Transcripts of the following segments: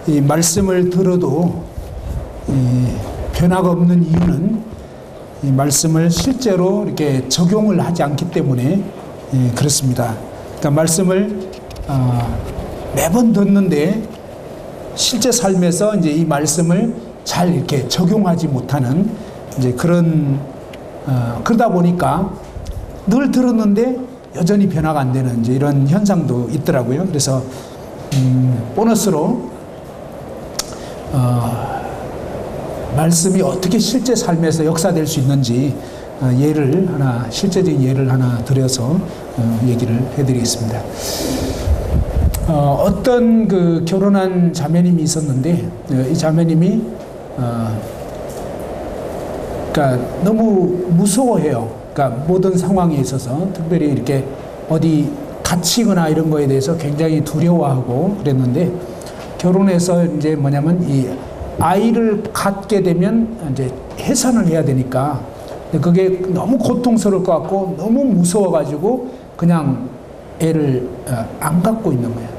이 말씀을 들어도 변화가 없는 이유는 이 말씀을 실제로 이렇게 적용을 하지 않기 때문에 그렇습니다. 그러니까 말씀을 매번 듣는데 실제 삶에서 이제 이 말씀을 잘 이렇게 적용하지 못하는 이제 그러다 보니까 늘 들었는데 여전히 변화가 안 되는 이제 이런 현상도 있더라고요. 그래서 보너스로 말씀이 어떻게 실제 삶에서 역사될 수 있는지 실제적인 예를 하나 들여서 얘기를 해드리겠습니다. 어떤 결혼한 자매님이 있었는데 이 자매님이 그러니까 너무 무서워해요. 그러니까 모든 상황에 있어서 특별히 이렇게 어디 다치거나 이런 거에 대해서 굉장히 두려워하고 그랬는데 결혼해서 이제 뭐냐면 이 아이를 갖게 되면 이제 해산을 해야 되니까 그게 너무 고통스러울 것 같고 너무 무서워가지고 그냥 애를 안 갖고 있는 거예요.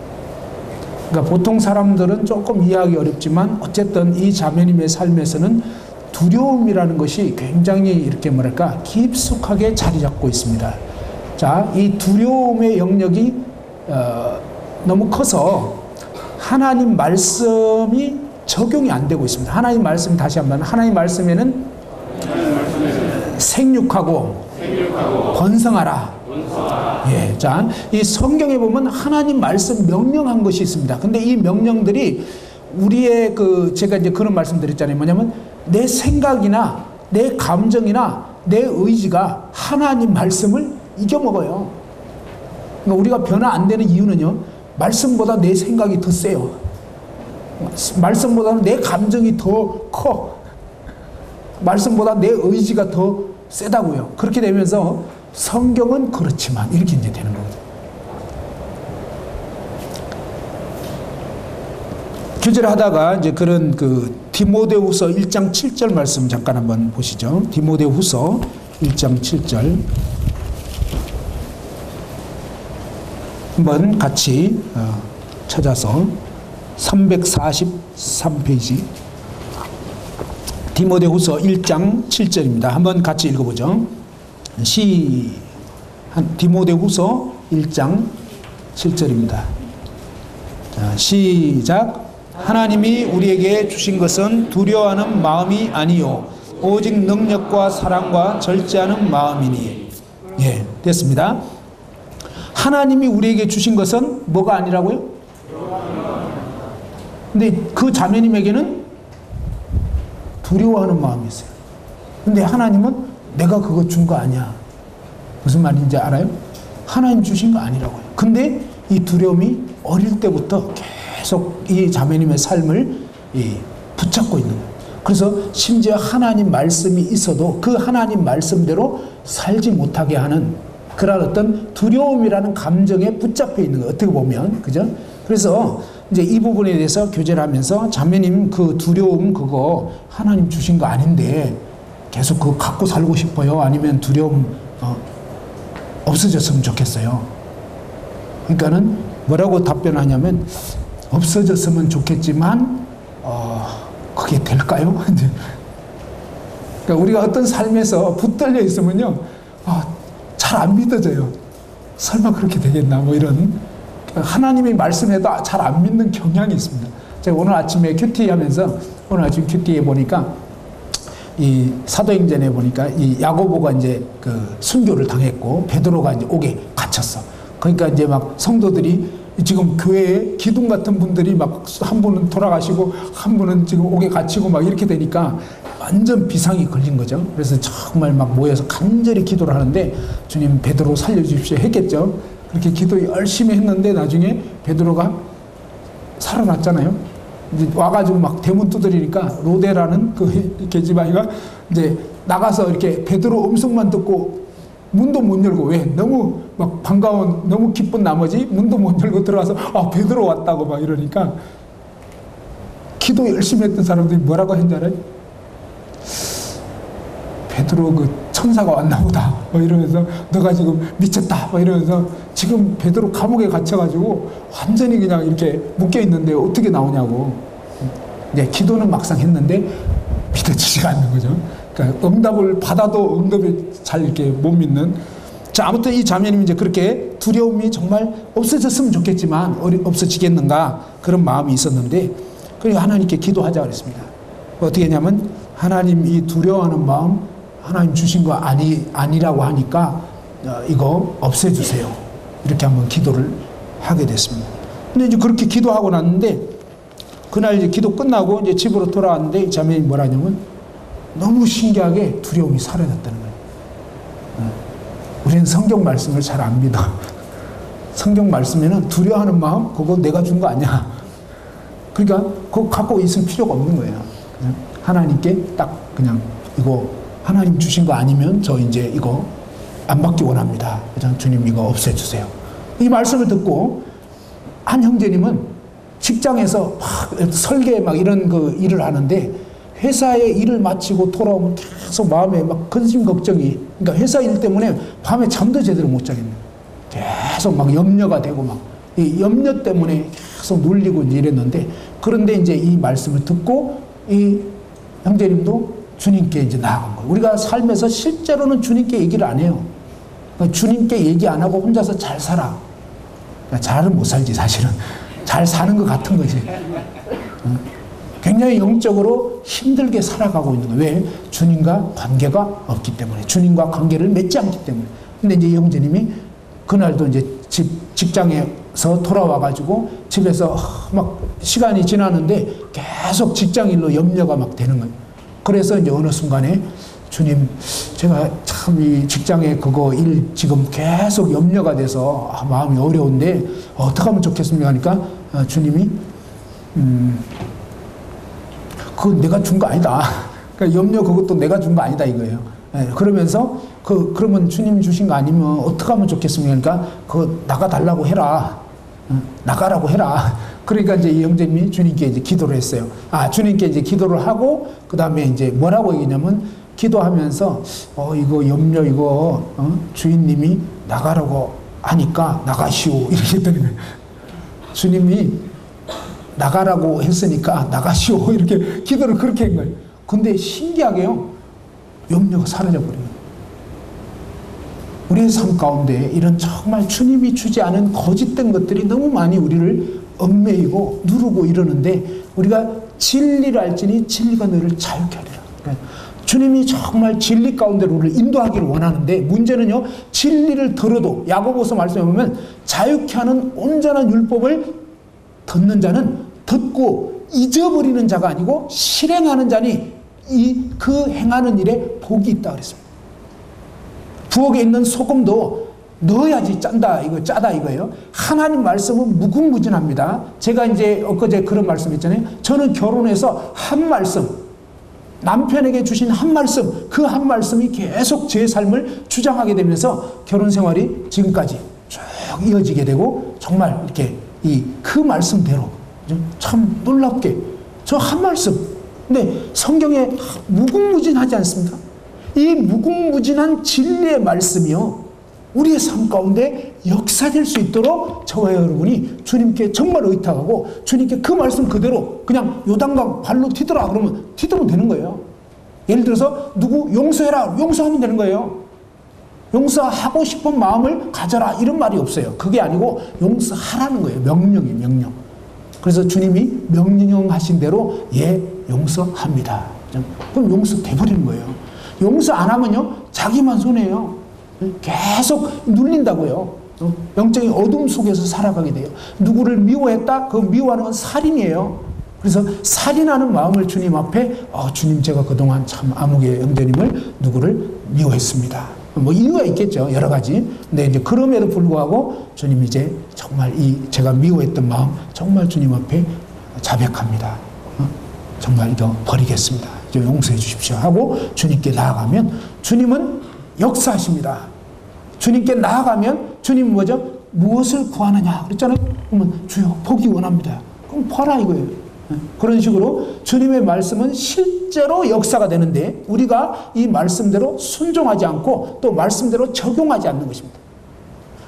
그러니까 보통 사람들은 조금 이해하기 어렵지만 어쨌든 이 자매님의 삶에서는 두려움이라는 것이 굉장히 이렇게 뭐랄까 깊숙하게 자리 잡고 있습니다. 자, 이 두려움의 영역이 너무 커서 하나님 말씀이 적용이 안 되고 있습니다. 하나님 말씀 다시 한번 하나님 말씀에는 생육하고 번성하라. 예, 자, 이 성경에 보면 하나님 말씀 명령한 것이 있습니다. 근데 이 명령들이 우리의 제가 이제 그런 말씀 드렸잖아요. 뭐냐면 내 생각이나 내 감정이나 내 의지가 하나님 말씀을 이겨먹어요. 그러니까 우리가 변화 안 되는 이유는요, 말씀보다 내 생각이 더 세요. 말씀보다는 내 감정이 더 커. 말씀보다 내 의지가 더 세다고요. 그렇게 되면서 성경은 그렇지만 이렇게 이제 되는 거죠. 교제를 하다가 이제 그런 디모데후서 1장 7절 말씀 잠깐 한번 보시죠. 디모데후서 1장 7절 한번 같이 찾아서 343페이지 디모데후서 1장 7절입니다. 한번 같이 읽어보죠. 디모데후서 1장 7절입니다. 자, 시작. 하나님이 우리에게 주신 것은 두려워하는 마음이 아니요 오직 능력과 사랑과 절제하는 마음이니. 예, 됐습니다. 하나님이 우리에게 주신 것은 뭐가 아니라고요? 근데 그 자매님에게는 두려워하는 마음이 있어요. 근데 하나님은 내가 그거 준 거 아니야. 무슨 말인지 알아요? 하나님 주신 거 아니라고요. 근데 이 두려움이 어릴 때부터 계속 이 자매님의 삶을 붙잡고 있는 거예요. 그래서 심지어 하나님 말씀이 있어도 그 하나님 말씀대로 살지 못하게 하는 그런 어떤 두려움이라는 감정에 붙잡혀 있는 거예요. 어떻게 보면. 그죠? 그래서 이제 이 부분에 대해서 교제를 하면서 자매님 그 두려움 그거 하나님 주신 거 아닌데 계속 그거 갖고 살고 싶어요? 아니면 두려움 없어졌으면 좋겠어요? 그러니까는 뭐라고 답변하냐면 없어졌으면 좋겠지만 그게 될까요? 그러니까 우리가 어떤 삶에서 붙들려 있으면요 잘 안 믿어져요. 설마 그렇게 되겠나 뭐 이런 하나님이 말씀해도 잘 안 믿는 경향이 있습니다. 제가 오늘 아침에 큐티 하면서 오늘 아침 큐티에 보니까 이 사도행전에 보니까 이 야고보가 이제 순교를 당했고 베드로가 이제 옥에 갇혔어. 그러니까 이제 막 성도들이 지금 교회에 기둥 같은 분들이 막 한 분은 돌아가시고 한 분은 지금 옥에 갇히고 막 이렇게 되니까 완전 비상이 걸린 거죠. 그래서 정말 막 모여서 간절히 기도를 하는데 주님 베드로 살려주십시오 했겠죠. 그렇게 기도 열심히 했는데 나중에 베드로가 살아났잖아요. 이제 와가지고 막 대문 두드리니까 로데라는 그 계집아이가 이제 나가서 이렇게 베드로 음성만 듣고 문도 못 열고 왜 너무 막 반가운 너무 기쁜 나머지 문도 못 열고 들어와서 베드로 왔다고 막 이러니까 기도 열심히 했던 사람들이 뭐라고 했는지 알아요? 베드로 천사가 왔나 보다 이러면서 너가 지금 미쳤다 이러면서 지금 베드로 감옥에 갇혀가지고 완전히 그냥 이렇게 묶여 있는데 어떻게 나오냐고. 이제 기도는 막상 했는데 믿어지지가 않는 거죠. 그러니까 응답을 받아도 응답을 잘 이렇게 못 믿는. 자, 아무튼 이 자매님이 이제 그렇게 두려움이 정말 없어졌으면 좋겠지만 없어지겠는가 그런 마음이 있었는데, 그리고 하나님께 기도하자 그랬습니다. 어떻게 했냐면 하나님 이 두려워하는 마음 하나님 주신 거 아니라고 하니까 이거 없애주세요. 이렇게 한번 기도를 하게 됐습니다. 근데 이제 그렇게 기도하고 났는데 그날 이제 기도 끝나고 이제 집으로 돌아왔는데 이 자매님이 뭐라 하냐면 너무 신기하게 두려움이 사라졌다는 거예요. 우리는 성경 말씀을 잘 안 믿어. 성경 말씀에는 두려워하는 마음 그거 내가 준 거 아니야. 그러니까 그거 갖고 있을 필요가 없는 거예요. 그냥 하나님께 딱 그냥 이거 하나님 주신 거 아니면 저 이제 이거 안 받기 원합니다. 그냥 주님 이거 없애주세요. 이 말씀을 듣고 한 형제님은 직장에서 막 설계 막 이런 그 일을 하는데 회사에 일을 마치고 돌아오면 계속 마음에 막 근심 걱정이, 그러니까 회사 일 때문에 밤에 잠도 제대로 못 자겠네. 계속 막 염려가 되고 막 이 염려 때문에 계속 눌리고 이랬는데, 그런데 이제 이 말씀을 듣고 이 형제님도 주님께 이제 나아간 거예요. 우리가 삶에서 실제로는 주님께 얘기를 안 해요. 그러니까 주님께 얘기 안 하고 혼자서 잘 살아. 그러니까 잘은 못 살지 사실은. 잘 사는 것 같은 거지. 굉장히 영적으로 힘들게 살아가고 있는 거예요. 왜? 주님과 관계가 없기 때문에. 주님과 관계를 맺지 않기 때문에. 근데 이제 이 형제님이 그날도 이제 직장에서 돌아와가지고 집에서 막 시간이 지나는데 계속 직장일로 염려가 막 되는 거예요. 그래서 이제 어느 순간에 주님, 제가 참 이 직장에 그거 일 지금 계속 염려가 돼서 마음이 어려운데 어떻게 하면 좋겠습니까? 하니까 주님이 그건 내가 준 거 아니다. 그러니까 염려 그것도 내가 준 거 아니다 이거예요. 그러면서 그러면 주님 주신 거 아니면 어떻게 하면 좋겠습니까? 그러니까 그거 나가달라고 해라. 나가라고 해라. 그러니까 이제 이 형제님이 주님께 이제 기도를 했어요. 주님께 이제 기도를 하고 그 다음에 이제 뭐라고 얘기냐면 기도하면서 이거 염려 이거 주인님이 나가라고 하니까 나가시오 이렇게 했더니 주님이 나가라고 했으니까 나가시오 이렇게 기도를 그렇게 한 거예요. 근데 신기하게요, 염려가 사라져버려요. 우리의 삶 가운데 이런 정말 주님이 주지 않은 거짓된 것들이 너무 많이 우리를 얽매이고 누르고 이러는데, 우리가 진리를 알지니 진리가 너를 자유케 하리라. 그러니까 주님이 정말 진리 가운데로 우리를 인도하기를 원하는데, 문제는요, 진리를 들어도 야고보서 말씀에 보면 자유케 하는 온전한 율법을 듣는 자는 듣고 잊어버리는 자가 아니고 실행하는 자니 그 행하는 일에 복이 있다 그랬습니다. 부엌에 있는 소금도 넣어야지 짠다, 이거 짜다 이거예요. 하나님 말씀은 무궁무진합니다. 제가 이제 엊그제 그런 말씀 했잖아요. 저는 결혼해서 한 말씀, 남편에게 주신 한 말씀, 그 한 말씀이 계속 제 삶을 주장하게 되면서 결혼 생활이 지금까지 쭉 이어지게 되고, 정말 이렇게 그 말씀대로 참 놀랍게 저 한 말씀. 근데 성경에 무궁무진하지 않습니까? 이 무궁무진한 진리의 말씀이요, 우리의 삶 가운데 역사될 수 있도록 저와 여러분이 주님께 정말 의탁하고 주님께 그 말씀 그대로 그냥 요단강 발로 뛰더라 그러면 뛰면 되는 거예요. 예를 들어서 누구 용서해라, 용서하면 되는 거예요. 용서하고 싶은 마음을 가져라 이런 말이 없어요. 그게 아니고 용서하라는 거예요. 명령이에요, 명령. 그래서 주님이 명령하신 대로 용서합니다. 그럼 용서돼 버리는 거예요. 용서 안 하면요, 자기만 손해요. 계속 눌린다고요. 영적인 어둠 속에서 살아가게 돼요. 누구를 미워했다? 그 미워하는 건 살인이에요. 그래서 살인하는 마음을 주님 앞에 주님, 제가 그동안 참 아무개 형제님을 누구를 미워했습니다. 뭐 이유가 있겠죠, 여러 가지. 근데 이제 그럼에도 불구하고 주님, 이제 정말 제가 미워했던 마음 정말 주님 앞에 자백합니다. 정말 이거 버리겠습니다. 이제 용서해 주십시오 하고 주님께 나아가면 주님은 역사하십니다. 주님께 나아가면 주님은 뭐죠? 무엇을 구하느냐 그랬잖아요. 그러면 주여 복이 원합니다. 그럼 봐라 이거예요. 그런 식으로 주님의 말씀은 실제로 역사가 되는데 우리가 이 말씀대로 순종하지 않고 또 말씀대로 적용하지 않는 것입니다.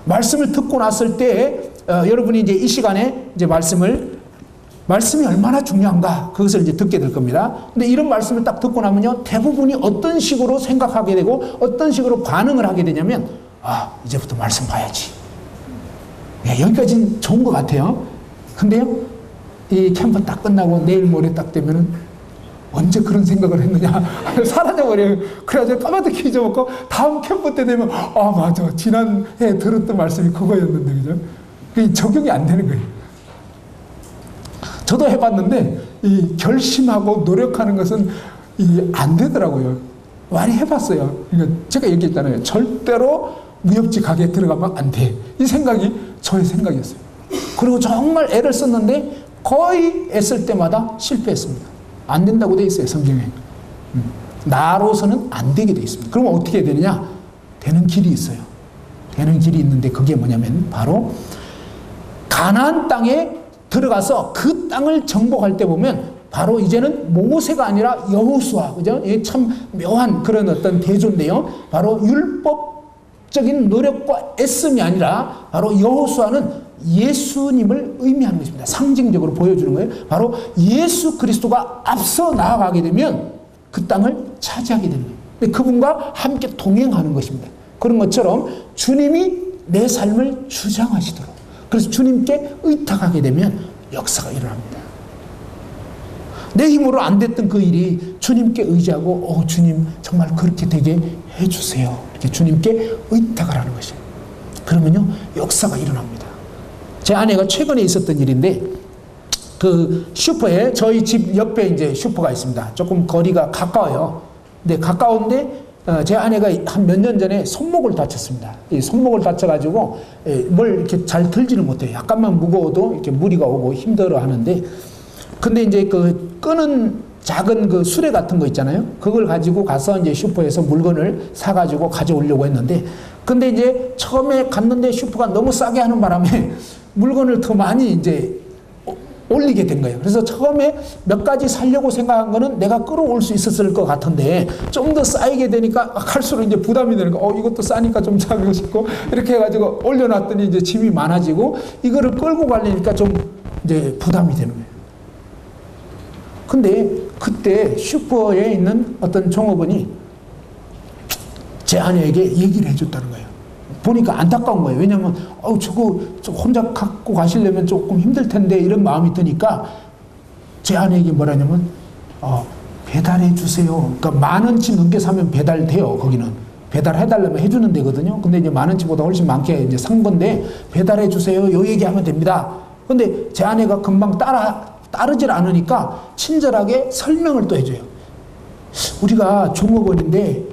말씀을 듣고 났을 때 여러분이 이제 이 시간에 이제 말씀이 얼마나 중요한가 그것을 이제 듣게 될 겁니다. 근데 이런 말씀을 딱 듣고 나면요 대부분이 어떤 식으로 생각하게 되고 어떤 식으로 반응을 하게 되냐면 이제부터 말씀 봐야지. 여기까지는 좋은 것 같아요. 근데요 이 캠프 딱 끝나고 내일 모레 딱 되면은 언제 그런 생각을 했느냐 사라져버려요. 그래가지고 까마득히 잊어먹고 다음 캠프 때 되면 맞아 지난해 들었던 말씀이 그거였는데 그죠? 그게 적용이 안 되는 거예요. 저도 해봤는데 이 결심하고 노력하는 것은 안 되더라고요. 많이 해봤어요. 그러니까 제가 얘기했잖아요. 절대로 무협지 가게에 들어가면 안 돼. 이 생각이 저의 생각이었어요. 그리고 정말 애를 썼는데 거의 애쓸 때마다 실패했습니다. 안 된다고 돼 있어요, 성경에. 나로서는 안 되게 돼 있습니다. 그러면 어떻게 해야 되느냐? 되는 길이 있어요. 되는 길이 있는데 그게 뭐냐면 바로 가나안 땅에 들어가서 그 땅을 정복할 때 보면 바로 이제는 모세가 아니라 여호수아, 그죠? 이게 참 묘한 그런 어떤 대조인데요. 바로 율법적인 노력과 애씀이 아니라 바로 여호수아는 예수님을 의미하는 것입니다. 상징적으로 보여주는 거예요. 바로 예수 그리스도가 앞서 나아가게 되면 그 땅을 차지하게 되는 거예요. 근데 그분과 함께 동행하는 것입니다. 그런 것처럼 주님이 내 삶을 주장하시도록 그래서 주님께 의탁하게 되면 역사가 일어납니다. 내 힘으로 안 됐던 그 일이 주님께 의지하고 주님 정말 그렇게 되게 해주세요. 이렇게 주님께 의탁을 하는 것이에요. 그러면요 역사가 일어납니다. 제 아내가 최근에 있었던 일인데 그 슈퍼에 저희 집 옆에 이제 슈퍼가 있습니다. 조금 거리가 가까워요. 근데 가까운데 제 아내가 한 몇 년 전에 손목을 다쳤습니다. 이 손목을 다쳐가지고 뭘 이렇게 잘 들지는 못해요. 약간만 무거워도 이렇게 무리가 오고 힘들어 하는데 근데 이제 그 끄는 작은 그 수레 같은 거 있잖아요. 그걸 가지고 가서 이제 슈퍼에서 물건을 사가지고 가져오려고 했는데 근데 이제 처음에 갔는데 슈퍼가 너무 싸게 하는 바람에 물건을 더 많이 이제 올리게 된 거예요. 그래서 처음에 몇 가지 사려고 생각한 거는 내가 끌어올 수 있었을 것 같은데 좀 더 쌓이게 되니까 갈수록 이제 부담이 되는 거. 이것도 싸니까 좀 사고 싶고 이렇게 해가지고 올려놨더니 이제 짐이 많아지고 이거를 끌고 가려니까 좀 이제 부담이 되는 거예요. 근데 그때 슈퍼에 있는 어떤 종업원이 제 아내에게 얘기를 해줬다는 거예요. 보니까 안타까운 거예요. 왜냐하면 저거 혼자 갖고 가시려면 조금 힘들 텐데 이런 마음이 드니까 제 아내에게 뭐라냐면 배달해 주세요. 그러니까 10,000원치 넘게 사면 배달돼요. 거기는 배달해달라면 해주는 데거든요. 근데 이제 10,000원치보다 훨씬 많게 이제 산 건데 배달해 주세요. 요 얘기하면 됩니다. 근데 제 아내가 금방 따르질 않으니까 친절하게 설명을 또 해줘요. 우리가 종업원인데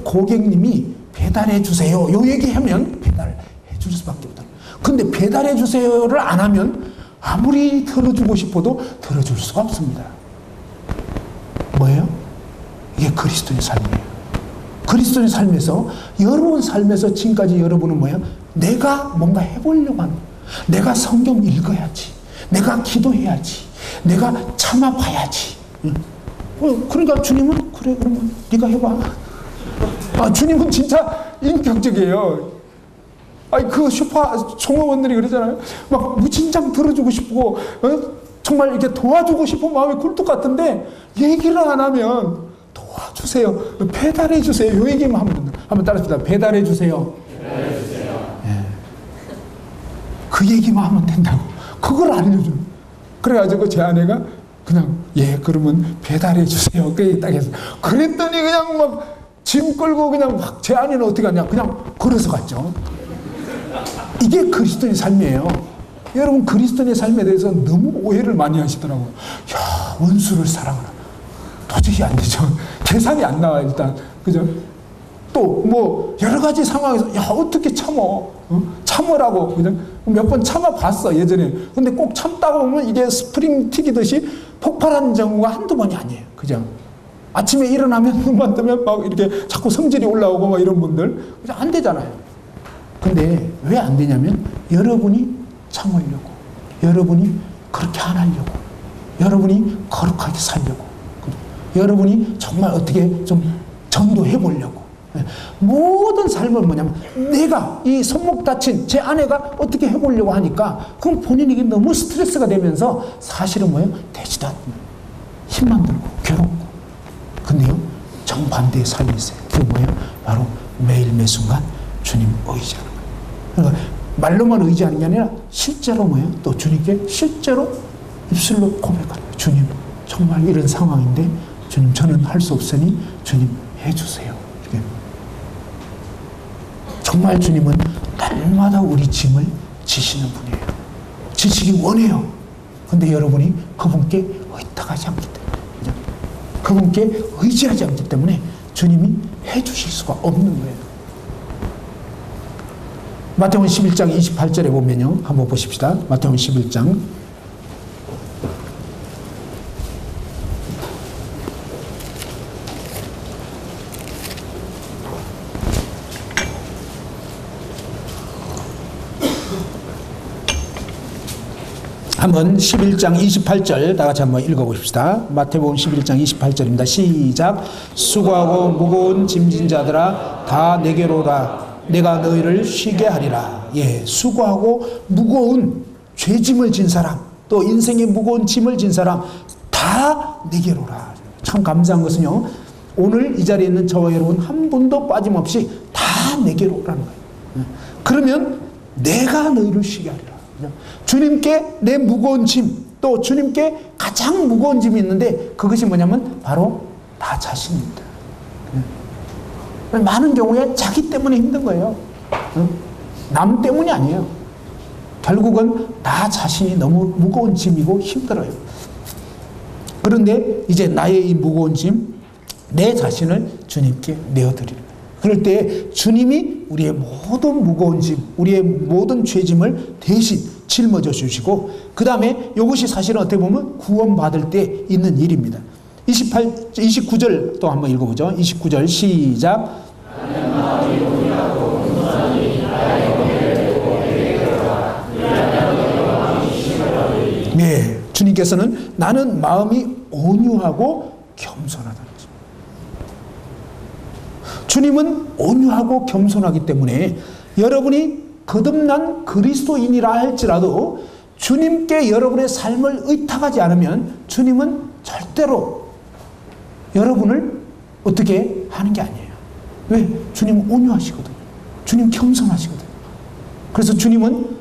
고객님이 배달해 주세요. 요 얘기하면 배달해 줄 수밖에 없다. 근데 배달해 주세요를 안 하면 아무리 들어주고 싶어도 들어줄 수가 없습니다. 뭐예요? 이게 그리스도의 삶이에요. 그리스도의 삶에서 여러분 삶에서 지금까지 여러분은 뭐예요? 내가 뭔가 해보려고 하는 거예요. 내가 성경 읽어야지. 내가 기도해야지. 내가 참아봐야지. 그러니까 주님은 그래 그러면 네가 해봐. 주님은 진짜 인격적이에요. 그 슈퍼 종업원들이 그러잖아요. 막 무진장 들어주고 싶고, 정말 이렇게 도와주고 싶은 마음이 굴뚝 같은데, 얘기를 안 하면 도와주세요. 배달해주세요. 요 얘기만 하면 된다. 한번 따라합시다. 배달해주세요. 배달해주세요. 예. 그 얘기만 하면 된다고. 그걸 알려주는. 그래가지고 제 아내가 그냥, 그러면 배달해주세요. 그 얘기 딱 했어요. 그랬더니 그냥 막, 짐 끌고 그냥 막 제 아내는 어떻게 하냐 그냥 걸어서 갔죠. 이게 그리스도의 삶이에요. 여러분 그리스도의 삶에 대해서 너무 오해를 많이 하시더라고요. 원수를 사랑하라. 도저히 안 되죠. 계산이 안 나와 일단. 그죠? 또 뭐 여러 가지 상황에서 어떻게 참어? 참으라고 그냥 몇 번 참아봤어 예전에. 근데 꼭 참다가 보면 이게 스프링 튀기듯이 폭발하는 경우가 한두 번이 아니에요. 그죠? 아침에 일어나면 눈만 뜨면 막 이렇게 자꾸 성질이 올라오고 막 이런 분들 안 되잖아요. 근데 왜 안 되냐면 여러분이 참으려고 여러분이 그렇게 안 하려고 여러분이 거룩하게 살려고, 여러분이 정말 어떻게 좀 전도해 보려고, 모든 삶을 뭐냐면 내가 이 손목 다친 제 아내가 어떻게 해보려고 하니까 그럼 본인에게 너무 스트레스가 되면서 사실은 뭐예요? 되지도 않는, 힘만 들고 괴롭고. 근데요, 정반대의 삶이 있어요. 그게 뭐예요? 바로 매일 매 순간 주님 의지하는 거예요. 그러니까 말로만 의지하는 게 아니라 실제로 뭐예요? 또 주님께 실제로 입술로 고백하는 거예요. 주님, 정말 이런 상황인데 주님, 저는 할 수 없으니 주님 해주세요. 정말 주님은 날마다 우리 짐을 지시는 분이에요. 지시기 원해요. 근데 여러분이 그분께 의탁하지 않기 때문에, 그분께 의지하지 않기 때문에 주님이 해주실 수가 없는 거예요. 마태복음 11장 28절에 보면요, 한번 보십시다. 마태복음 11장 한번 11장 28절 다 같이 한번 읽어보십시다. 마태복음 11장 28절입니다. 시작. 수고하고 무거운 짐진 자들아 다 내게로 오라. 내가 너희를 쉬게 하리라. 예, 수고하고 무거운 죄짐을 진 사람, 또 인생의 무거운 짐을 진 사람 다 내게로 오라. 참 감사한 것은요, 오늘 이 자리에 있는 저와 여러분 한 분도 빠짐없이 다 내게로 오라는 거예요. 그러면 내가 너희를 쉬게 하리라. 주님께 내 무거운 짐, 또 주님께 가장 무거운 짐이 있는데 그것이 뭐냐면 바로 나 자신입니다. 많은 경우에 자기 때문에 힘든 거예요. 남 때문이 아니에요. 결국은 나 자신이 너무 무거운 짐이고 힘들어요. 그런데 이제 나의 이 무거운 짐, 내 자신을 주님께 내어드리는 거예요. 그럴 때 주님이 우리의 모든 무거운 짐, 우리의 모든 죄짐을 대신 짊어져 주시고, 그 다음에 이것이 사실은 어떻게 보면 구원받을 때 있는 일입니다. 29절 또 한번 읽어보죠. 29절 시작. 네, 주님께서는 나는 마음이 온유하고 겸손하다는 거죠. 주님은 온유하고 겸손하기 때문에 여러분이 거듭난 그리스도인이라 할지라도 주님께 여러분의 삶을 의탁하지 않으면 주님은 절대로 여러분을 어떻게 하는 게 아니에요. 왜? 주님은 온유하시거든요. 주님 겸손하시거든요. 그래서 주님은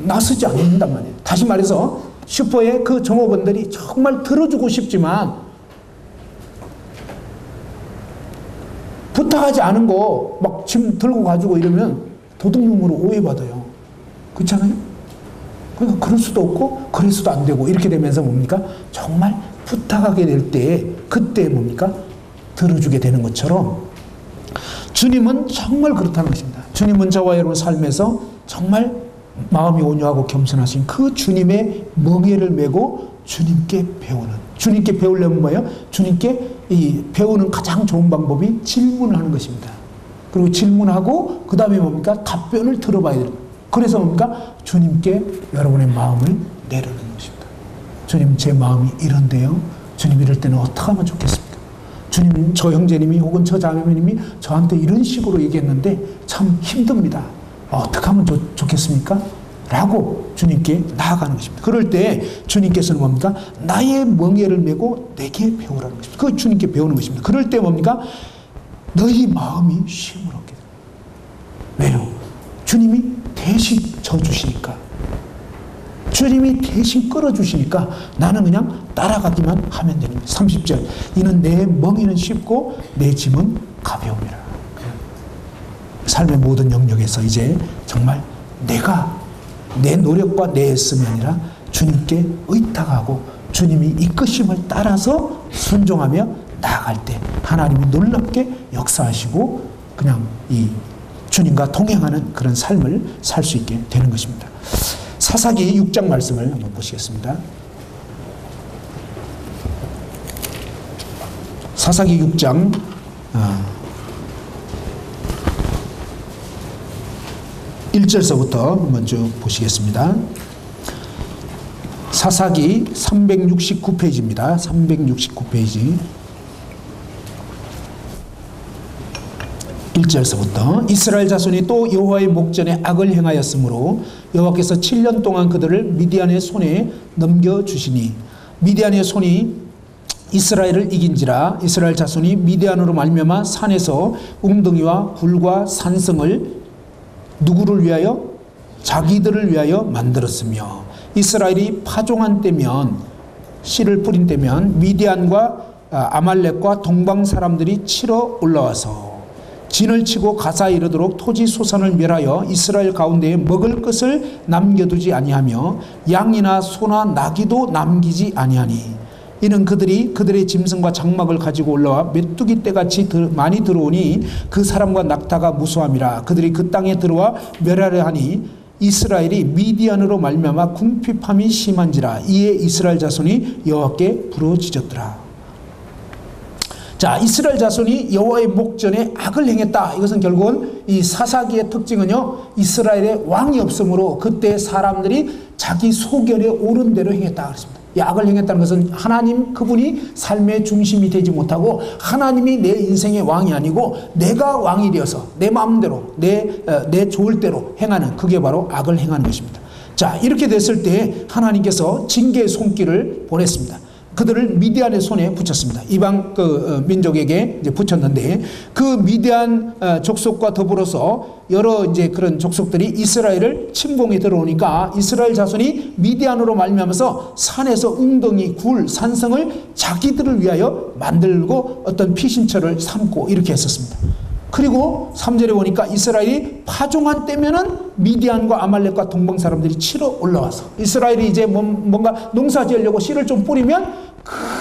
나서지 않는단 말이에요. 다시 말해서 슈퍼의 그 종업원들이 정말 들어주고 싶지만 부탁하지 않은 거 막 짐 들고 가지고 이러면 도둑놈으로 오해받아요. 그렇잖아요? 그러니까 그럴 수도 없고 그럴 수도 안 되고 이렇게 되면서 뭡니까? 정말 부탁하게 될 때 그때 뭡니까? 들어주게 되는 것처럼 주님은 정말 그렇다는 것입니다. 주님은 저와 여러분 삶에서 정말 마음이 온유하고 겸손하신 그 주님의 멍에를 메고 주님께 배우는, 주님께 배우려면 뭐예요? 주님께 이 배우는 가장 좋은 방법이 질문을 하는 것입니다. 그리고 질문하고 그 다음에 뭡니까? 답변을 들어봐야 돼요. 그래서 뭡니까? 주님께 여러분의 마음을 내려놓는 것입니다. 주님, 제 마음이 이런데요. 주님, 이럴 때는 어떻게 하면 좋겠습니까? 주님, 저 형제님이 혹은 저 자매님이 저한테 이런 식으로 얘기했는데 참 힘듭니다. 어떻게 하면 좋겠습니까? 라고 주님께 나아가는 것입니다. 그럴 때 주님께서는 뭡니까? 나의 멍에를 메고 내게 배우라는 것입니다. 그 주님께 배우는 것입니다. 그럴 때 뭡니까? 너희 마음이 쉼을 얻게 됩니다. 왜요? 주님이 대신 져주시니까, 주님이 대신 끌어주시니까 나는 그냥 따라가기만 하면 됩니다. 30절 이는 내 멍에는 쉽고 내 짐은 가벼움이라. 삶의 모든 영역에서 이제 정말 내가 내 노력과 내 애씀이 아니라 주님께 의탁하고 주님이 이끄심을 따라서 순종하며 나아갈 때 하나님이 놀랍게 역사하시고 그냥 이 주님과 동행하는 그런 삶을 살 수 있게 되는 것입니다. 사사기 6장 말씀을 한번 보시겠습니다. 사사기 6장 1절서부터 한번 쭉 보시겠습니다. 사사기 369페이지입니다. 369페이지 1절서부터 이스라엘 자손이 또 여호와의 목전에 악을 행하였으므로 여호와께서 7년 동안 그들을 미디안의 손에 넘겨주시니 미디안의 손이 이스라엘을 이긴지라 이스라엘 자손이 미디안으로 말미암아 산에서 웅덩이와 굴과 산성을 누구를 위하여? 자기들을 위하여 만들었으며 이스라엘이 파종한 때면 씨를 뿌린 때면 미디안과 아말렉과 동방 사람들이 치러 올라와서 진을 치고 가사에 이르도록 토지 소산을 멸하여 이스라엘 가운데에 먹을 것을 남겨두지 아니하며 양이나 소나 나귀도 남기지 아니하니 이는 그들이 그들의 짐승과 장막을 가지고 올라와 메뚜기 떼같이 많이 들어오니 그 사람과 낙타가 무수함이라 그들이 그 땅에 들어와 멸하려 하니 이스라엘이 미디안으로 말미암아 궁핍함이 심한지라 이에 이스라엘 자손이 여호와께 부르짖었더라. 자, 이스라엘 자손이 여호와의 목전에 악을 행했다. 이것은 결국은 이 사사기의 특징은요, 이스라엘에 왕이 없으므로 그때 사람들이 자기 소견에 옳은 대로 행했다 그랬습니다. 이 악을 행했다는 것은 하나님 그분이 삶의 중심이 되지 못하고 하나님이 내 인생의 왕이 아니고 내가 왕이 되어서 내 마음대로 내 좋을 대로 행하는, 그게 바로 악을 행하는 것입니다. 자, 이렇게 됐을 때 하나님께서 징계의 손길을 보냈습니다. 그들을 미디안의 손에 붙였습니다. 이방 민족에게 이제 붙였는데 그 미디안 족속과 더불어서 여러 이제 그런 족속들이 이스라엘을 침공에 들어오니까 이스라엘 자손이 미디안으로 말미암아서 산에서 웅덩이, 굴, 산성을 자기들을 위하여 만들고 어떤 피신처를 삼고 이렇게 했었습니다. 그리고 3절에 보니까 이스라엘이 파종한 때면은 미디안과 아말렉과 동방 사람들이 치러 올라와서 이스라엘이 이제 뭔가 농사 지으려고 씨를 좀 뿌리면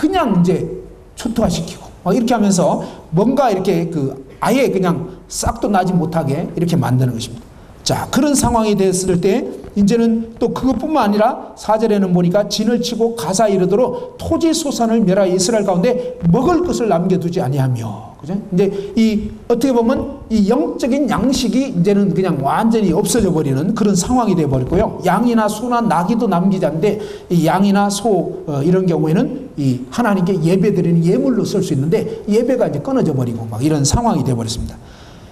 그냥 이제 초토화시키고 이렇게 하면서 뭔가 이렇게 아예 그냥 싹도 나지 못하게 이렇게 만드는 것입니다. 자, 그런 상황이 됐을 때 이제는 또 그것뿐만 아니라 4절에는 보니까 진을 치고 가사에 이르도록 토지 소산을 멸하여 이스라엘 가운데 먹을 것을 남겨두지 아니하며, 그죠? 이제 어떻게 보면 이 영적인 양식이 이제는 그냥 완전히 없어져 버리는 그런 상황이 되어 버렸고요. 양이나 소나 나귀도 남기지 않는데 이 양이나 소 이런 경우에는 이 하나님께 예배드리는 예물로 쓸 수 있는데 예배가 이제 끊어져 버리고 막 이런 상황이 되어 버렸습니다.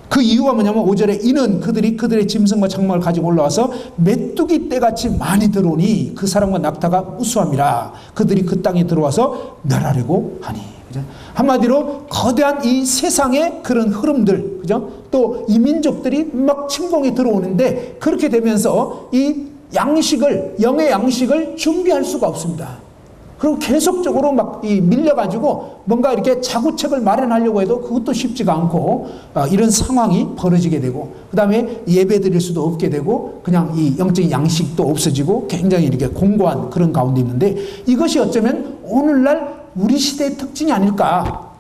그 이유가 뭐냐면 5절에 이는 그들의 짐승과 장막을 가지고 올라와서 메뚜기 떼같이 많이 들어오니 그 사람과 낙타가 무수함이라 그들이 그 땅에 들어와서 멸하려고 하니. 그죠? 한마디로 거대한 이 세상의 그런 흐름들, 그죠? 또 이 민족들이 막 침공에 들어오는데 그렇게 되면서 이 양식을, 영의 양식을 준비할 수가 없습니다. 그리고 계속적으로 막 밀려가지고 뭔가 이렇게 자구책을 마련하려고 해도 그것도 쉽지가 않고 이런 상황이 벌어지게 되고 그 다음에 예배 드릴 수도 없게 되고 그냥 이 영적인 양식도 없어지고 굉장히 이렇게 공고한 그런 가운데 있는데 이것이 어쩌면 오늘날 우리 시대의 특징이 아닐까.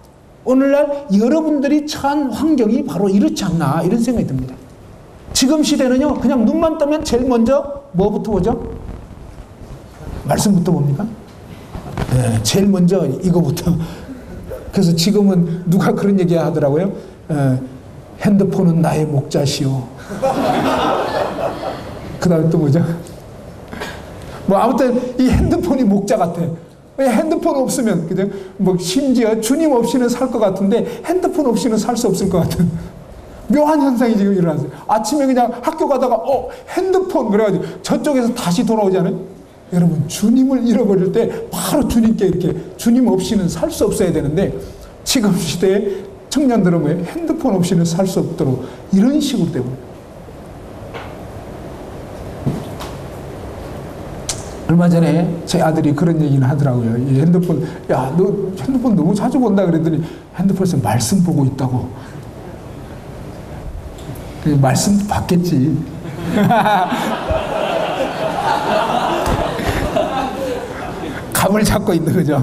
오늘날 여러분들이 처한 환경이 바로 이렇지 않나 이런 생각이 듭니다. 지금 시대는요 그냥 눈만 뜨면 제일 먼저 뭐부터 보죠? 말씀부터 봅니까? 네, 제일 먼저 이거부터. 그래서 지금은 누가 그런 얘기 하더라고요. 핸드폰은 나의 목자시오. 그 다음에 또 뭐죠? 뭐 아무튼 이 핸드폰이 목자 같아. 핸드폰 없으면, 그죠? 뭐 심지어 주님 없이는 살 것 같은데 핸드폰 없이는 살 수 없을 것 같은 묘한 현상이 지금 일어났어요. 아침에 그냥 학교 가다가 핸드폰 그래가지고 저쪽에서 다시 돌아오지 않아요? 여러분, 주님을 잃어버릴 때 바로 주님께 이렇게 주님 없이는 살 수 없어야 되는데 지금 시대에 청년들은 왜 핸드폰 없이는 살 수 없도록 이런 식으로 되고. 얼마 전에 제 아들이 그런 얘기는 하더라고요. 이 핸드폰, 야, 너 핸드폰 너무 자주 본다 그랬더니 핸드폰에서 말씀 보고 있다고. 말씀도 받겠지. 감을 잡고 있는 거죠.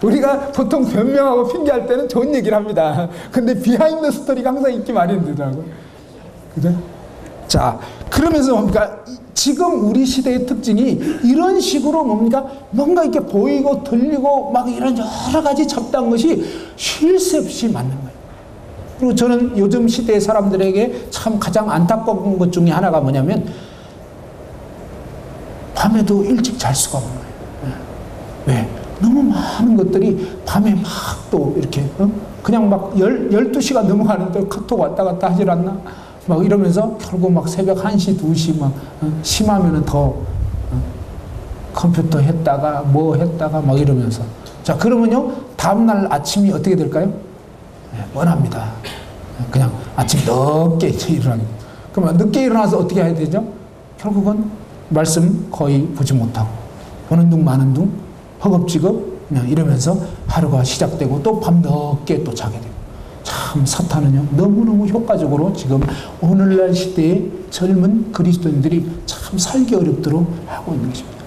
우리가 보통 변명하고 핑계할 때는 좋은 얘기를 합니다. 근데 비하인드 스토리가 항상 있기 마련이더라고요. 그죠? 자, 그러면서 뭡니까? 지금 우리 시대의 특징이 이런 식으로 뭡니까? 뭔가 이렇게 보이고 들리고 막 이런 여러 가지 잡다한 것이 쉴 새 없이 맞는 거예요. 그리고 저는 요즘 시대의 사람들에게 참 가장 안타까운 것 중에 하나가 뭐냐면 밤에도 일찍 잘 수가 없는 거예요. 왜? 너무 많은 것들이 밤에 막 또 이렇게 그냥 막 12시가 넘어가는데 카톡 왔다 갔다 하질 않나? 막 이러면서 결국 막 새벽 1시, 2시 막 심하면은 더 컴퓨터 했다가 뭐 했다가 막 이러면서. 자, 그러면요 다음날 아침이 어떻게 될까요? 뻔합니다. 그냥 아침 늦게 일어나는. 그러면 늦게 일어나서 어떻게 해야 되죠? 결국은 말씀 거의 보지 못하고 보는 둥 마는 둥 허겁지겁 그냥 이러면서 하루가 시작되고 또 밤늦게 또 자게 되고. 참 사탄은요 너무너무 효과적으로 지금 오늘날 시대의 젊은 그리스도인들이 참 살기 어렵도록 하고 있는 것입니다.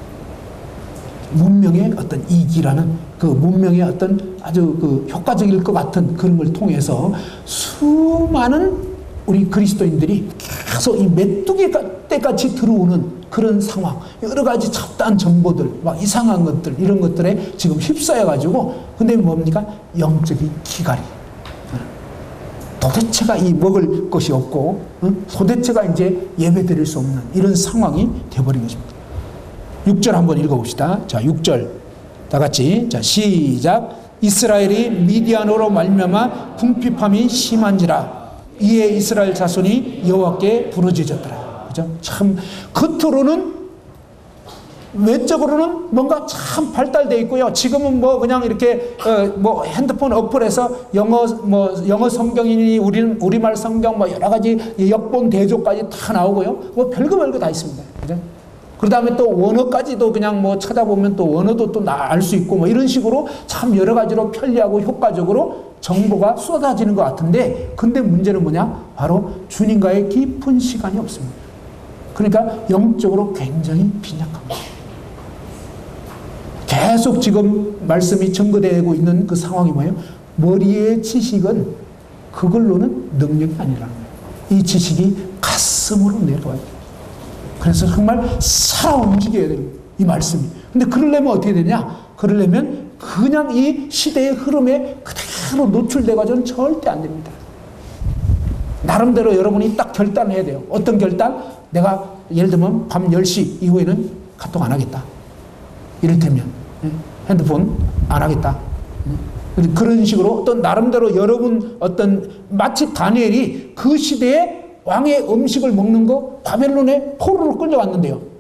문명의 어떤 이기라는 그 문명의 어떤 아주 그 효과적일 것 같은 그런 걸 통해서 수많은 우리 그리스도인들이 계속 이 메뚜기 때같이 들어오는 그런 상황, 여러 가지 잡다한 정보들, 막 이상한 것들, 이런 것들에 지금 휩싸여가지고, 근데 뭡니까? 영적인 기갈이. 도대체가 이 먹을 것이 없고, 도대체가 이제 예배 드릴 수 없는 이런 상황이 되어버린 것입니다. 6절 한번 읽어봅시다. 자, 6절. 다 같이. 자, 시작. 이스라엘이 미디안으로 말미암아 궁핍함이 심한지라. 이에 이스라엘 자손이 여호와께 부르짖었더라. 그죠? 참 겉으로는 외적으로는 뭔가 참 발달되어 있고요. 지금은 뭐 그냥 이렇게 뭐 핸드폰 어플에서 영어 성경이니 우리말 성경 뭐 여러 가지 역본 대조까지 다 나오고요. 뭐 별거 다 있습니다. 그죠? 그 다음에 또 원어까지도 그냥 뭐 찾아보면 또 원어도 또 알 수 있고 뭐 이런 식으로 참 여러 가지로 편리하고 효과적으로 정보가 쏟아지는 것 같은데, 근데 문제는 뭐냐? 바로 주님과의 깊은 시간이 없습니다. 그러니까 영적으로 굉장히 빈약합니다. 계속 지금 말씀이 증거되고 있는 그 상황이 뭐예요? 머리의 지식은 그걸로는 능력이 아니라는 거예요. 이 지식이 가슴으로 내려와야 돼요. 그래서 정말 살아 움직여야 돼요. 이 말씀이. 근데 그러려면 어떻게 되냐? 그러려면 그냥 이 시대의 흐름에 그대로 노출돼가지고는 절대 안 됩니다. 나름대로 여러분이 딱 결단을 해야 돼요. 어떤 결단? 내가 예를 들면 밤 10시 이후에는 카톡 안 하겠다. 이를테면 핸드폰 안 하겠다. 그런 식으로 어떤 나름대로 여러분 어떤 마치 다니엘이 그 시대에 왕의 음식을 먹는 거 바벨론에 포로로 끌려갔는데요.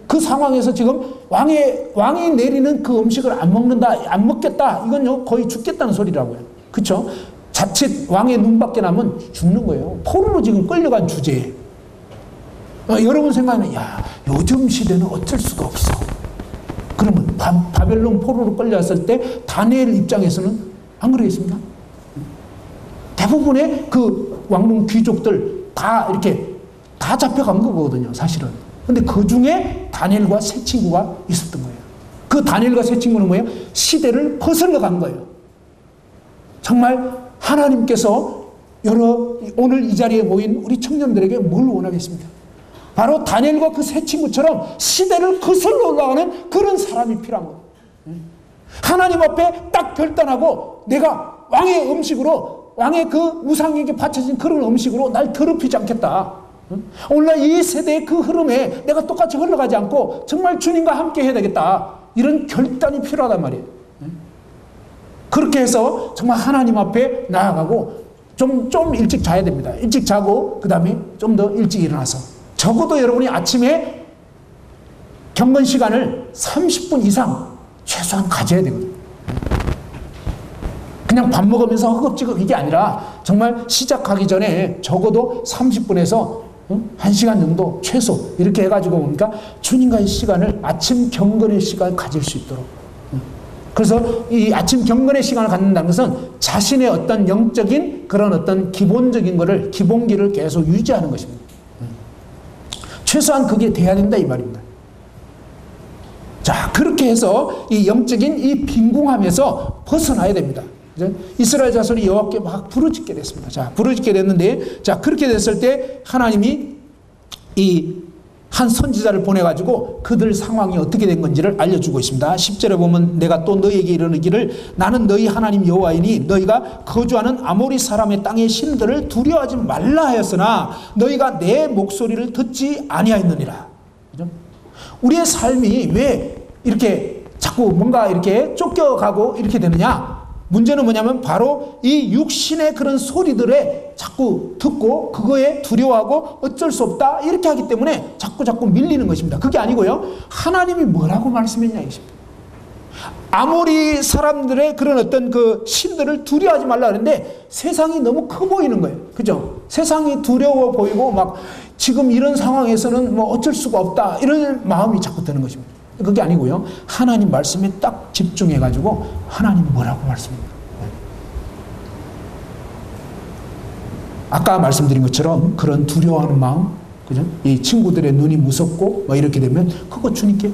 그 상황에서 지금 왕이 내리는 그 음식을 안 먹는다, 안 먹겠다. 이건요 거의 죽겠다는 소리라고요. 그렇죠? 자칫 왕의 눈밖에 나면 죽는 거예요. 포로로 지금 끌려간 주제에. 여러분 생각하면 야 요즘 시대는 어쩔 수가 없어. 그러면 바벨론 포로로 끌려왔을 때 다니엘 입장에서는 안 그러겠습니까? 대부분의 그 왕궁 귀족들 다 이렇게 다 잡혀간 거거든요, 사실은. 근데 그 중에 다니엘과 세 친구가 있었던 거예요. 그 다니엘과 세 친구는 뭐예요? 시대를 거슬러 간 거예요. 정말 하나님께서 오늘 이 자리에 모인 우리 청년들에게 뭘 원하겠습니까? 바로 다니엘과 그 세 친구처럼 시대를 거슬러 올라가는 그런 사람이 필요한 거예요. 하나님 앞에 딱 결단하고 내가 왕의 음식으로, 왕의 그 우상에게 바쳐진 그런 음식으로 날 더럽히지 않겠다. 오늘날 이 세대의 그 흐름에 내가 똑같이 흘러가지 않고 정말 주님과 함께 해야 되겠다. 이런 결단이 필요하단 말이에요. 그렇게 해서 정말 하나님 앞에 나아가고 좀 일찍 자야 됩니다. 일찍 자고 그 다음에 좀 더 일찍 일어나서 적어도 여러분이 아침에 경건 시간을 30분 이상 최소한 가져야 되거든요. 그냥 밥 먹으면서 허겁지겁 이게 아니라 정말 시작하기 전에 적어도 30분에서 1시간 정도 최소 이렇게 해가지고 오니까 주님과의 시간을 아침 경건의 시간을 가질 수 있도록. 그래서 이 아침 경건의 시간을 갖는다는 것은 자신의 어떤 영적인 그런 어떤 기본적인 거를, 기본기를 계속 유지하는 것입니다. 최소한 그게 돼야 된다 이 말입니다. 자, 그렇게 해서 이 영적인 이 빈궁함에서 벗어나야 됩니다. 이스라엘 자손이 여호와께 막 부르짖게 됐습니다. 자, 부르짖게 됐는데, 자, 그렇게 됐을 때 하나님이 이 한 선지자를 보내가지고 그들 상황이 어떻게 된 건지를 알려주고 있습니다. 10절에 보면 내가 또 너희에게 이르기를 나는 너희 하나님 여호와이니 너희가 거주하는 아모리 사람의 땅의 신들을 두려워하지 말라 하였으나 너희가 내 목소리를 듣지 아니하였느니라. 그죠? 우리의 삶이 왜 이렇게 자꾸 뭔가 이렇게 쫓겨가고 이렇게 되느냐? 문제는 뭐냐면 바로 이 육신의 그런 소리들에 자꾸 듣고 그거에 두려워하고 어쩔 수 없다 이렇게 하기 때문에 자꾸 밀리는 것입니다. 그게 아니고요. 하나님이 뭐라고 말씀했냐 이것입니다. 아무리 사람들의 그런 어떤 그 신들을 두려워하지 말라 그러는데 세상이 너무 커 보이는 거예요. 그죠? 세상이 두려워 보이고 막 지금 이런 상황에서는 뭐 어쩔 수가 없다 이런 마음이 자꾸 드는 것입니다. 그게 아니고요. 하나님 말씀에 딱 집중해가지고 하나님 뭐라고 말씀합니까? 아까 말씀드린 것처럼 그런 두려워하는 마음, 그죠? 이 친구들의 눈이 무섭고 뭐 이렇게 되면 그거 주님께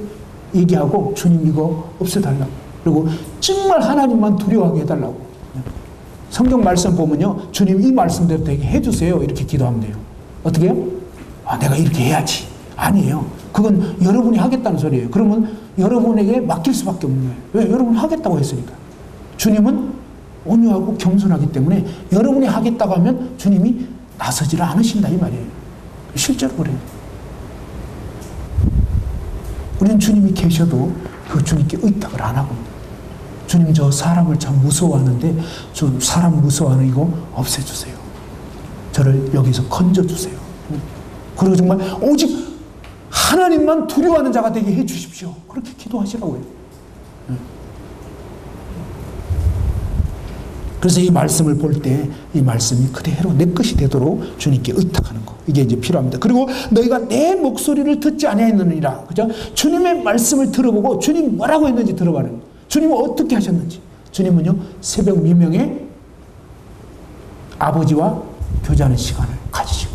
얘기하고 주님 이거 없애달라고. 그리고 정말 하나님만 두려워하게 해달라고. 성경 말씀 보면요. 주님 이 말씀대로 되게 해주세요. 이렇게 기도하면 돼요. 어떻게 해요? 아, 내가 이렇게 해야지. 아니에요. 그건 여러분이 하겠다는 소리예요. 그러면 여러분에게 맡길 수밖에 없는 거예요. 왜? 여러분이 하겠다고 했으니까. 주님은 온유하고 겸손하기 때문에 여러분이 하겠다고 하면 주님이 나서지를 않으신다 이 말이에요. 실제로 그래요. 우리는 주님이 계셔도 그 주님께 의탁을 안 하고 주님 저 사람을 참 무서워하는데 좀 사람 무서워하는 이거 없애주세요. 저를 여기서 건져주세요. 그리고 정말 오직 하나님만 두려워하는 자가 되게 해 주십시오. 그렇게 기도하시라고요. 그래서 이 말씀을 볼 때 이 말씀이 그대로 내 것이 되도록 주님께 의탁하는 거. 이게 이제 필요합니다. 그리고 너희가 내 목소리를 듣지 아니하였느니라. 그죠? 주님의 말씀을 들어보고 주님 뭐라고 했는지 들어봐라. 주님은 어떻게 하셨는지. 주님은요, 새벽 미명에 아버지와 교제하는 시간을 가지시고.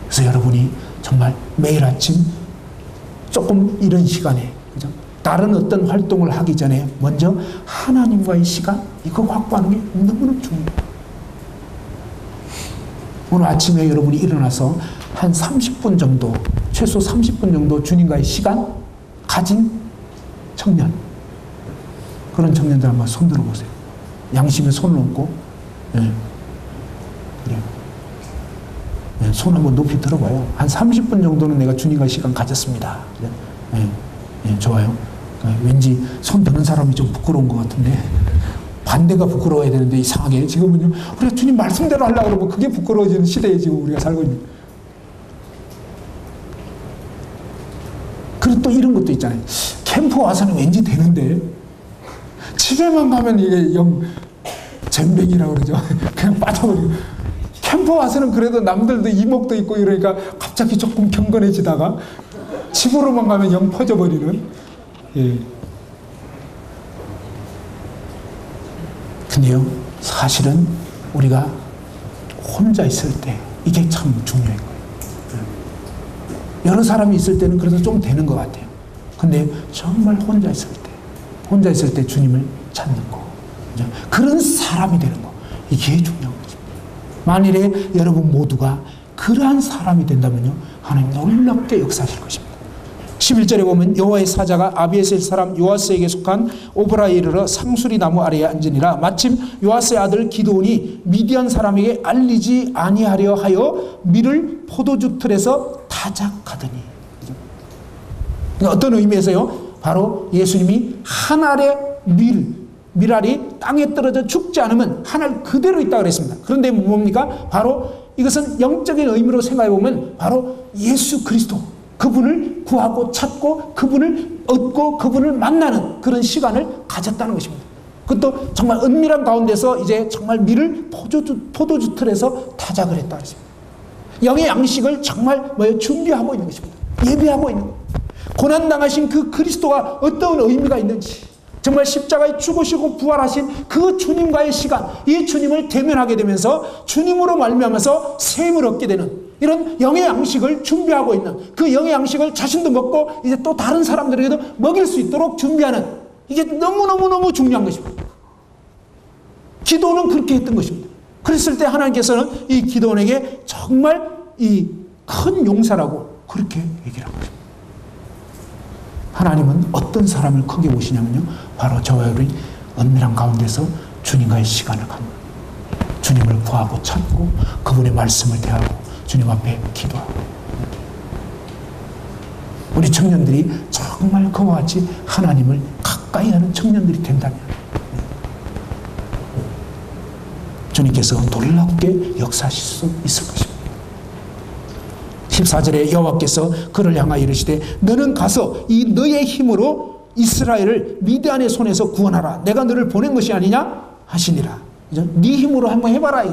그래서 여러분이 정말 매일 아침 조금 이런 시간에, 그죠? 다른 어떤 활동을 하기 전에 먼저 하나님과의 시간, 이거 확보하는 게 너무너무 중요해요. 오늘 아침에 여러분이 일어나서 한 30분 정도, 최소 30분 정도 주님과의 시간 가진 청년, 그런 청년들 한번 손 들어보세요. 양심에 손을 얹고, 예. 그래요. 예, 손 한번 높이 들어봐요. 한 30분 정도는 내가 주님과의 시간 가졌습니다. 예. 예, 좋아요. 왠지 손 드는 사람이 좀 부끄러운 것 같은데 반대가 부끄러워야 되는데 이상하게 지금은요 우리가 주님 말씀대로 하려고 그러면 그게 부끄러워지는 시대에 지금 우리가 살고 있는. 그리고 또 이런 것도 있잖아요. 캠프 와서는 왠지 되는데 집에만 가면 이게 영 잼뱅이라고 그러죠. 그냥 빠져버리고. 캠프 와서는 그래도 남들도 이목도 있고 이러니까 갑자기 조금 경건해지다가 집으로만 가면 영 퍼져버리는. 예. 근데요, 사실은 우리가 혼자 있을 때 이게 참 중요한 거예요. 여러 사람이 있을 때는 그래도 좀 되는 것 같아요. 근데 정말 혼자 있을 때 주님을 찾는 거, 그런 사람이 되는 거, 이게 중요한 거죠. 만일에 여러분 모두가 그러한 사람이 된다면요, 하나님 놀랍게 역사하실 것입니다. 11절에 보면 여호와의 사자가 아비에셀 사람 요아스에게 속한 오브라에 이르러 상수리 나무 아래에 앉으니라. 마침 요아스의 아들 기드온이 미디안 사람에게 알리지 아니하려 하여 밀을 포도주 틀에서 타작하더니. 그러니까 어떤 의미에서요? 바로 예수님이 한 알의 밀알이 땅에 떨어져 죽지 않으면 한 알 그대로 있다고 그랬습니다. 그런데 뭡니까? 바로 이것은 영적인 의미로 생각해 보면 바로 예수 그리스도, 그분을 구하고 찾고 그분을 얻고 그분을 만나는 그런 시간을 가졌다는 것입니다. 그것도 정말 은밀한 가운데서 이제 정말 밀을 포도주 틀에서 타작을 했다 그랬습니다. 영의 양식을 정말 준비하고 있는 것입니다. 예비하고 있는 것. 고난당하신 그 그리스도가 어떤 의미가 있는지, 정말 십자가에 죽으시고 부활하신 그 주님과의 시간, 이 주님을 대면하게 되면서 주님으로 말미암아서 셈을 얻게 되는 이런 영의 양식을 준비하고 있는, 그 영의 양식을 자신도 먹고 이제 또 다른 사람들에게도 먹일 수 있도록 준비하는, 이게 너무너무너무 중요한 것입니다. 기도는 그렇게 했던 것입니다. 그랬을 때 하나님께서는 이 기도원에게 정말 이 큰 용사라고 그렇게 얘기를 한 것입니다. 하나님은 어떤 사람을 크게 보시냐면요, 바로 저와 여러분이 은밀한 가운데서 주님과의 시간을 갖는, 주님을 구하고 찾고 그분의 말씀을 대하고 주님 앞에 기도하고. 우리 청년들이 정말 그와 같이 하나님을 가까이 하는 청년들이 된다면 주님께서 놀랍게 역사하실 수 있을 것입니다. 14절에 여호와께서 그를 향하여 이르시되 너는 가서 이 너의 힘으로 이스라엘을 미디안의 손에서 구원하라. 내가 너를 보낸 것이 아니냐 하시니라. 그죠? 네 힘으로 한번 해봐라.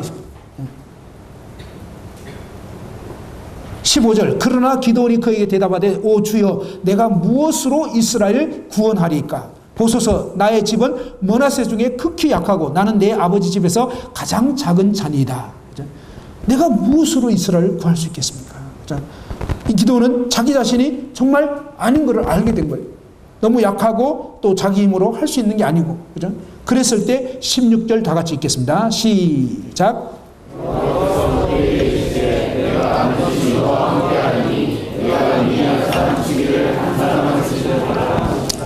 15절 그러나 기드온이 그에게 대답하되 오 주여 내가 무엇으로 이스라엘을 구원하리까? 보소서 나의 집은 므낫세 중에 극히 약하고 나는 내 아버지 집에서 가장 작은 자니이다. 그죠? 내가 무엇으로 이스라엘을 구할 수 있겠습니까? 그죠? 이 기드온은 자기 자신이 정말 아닌 것을 알게 된 거예요. 너무 약하고 또 자기 힘으로 할 수 있는 게 아니고. 그죠? 그랬을 때 16절 다 같이 읽겠습니다. 시작.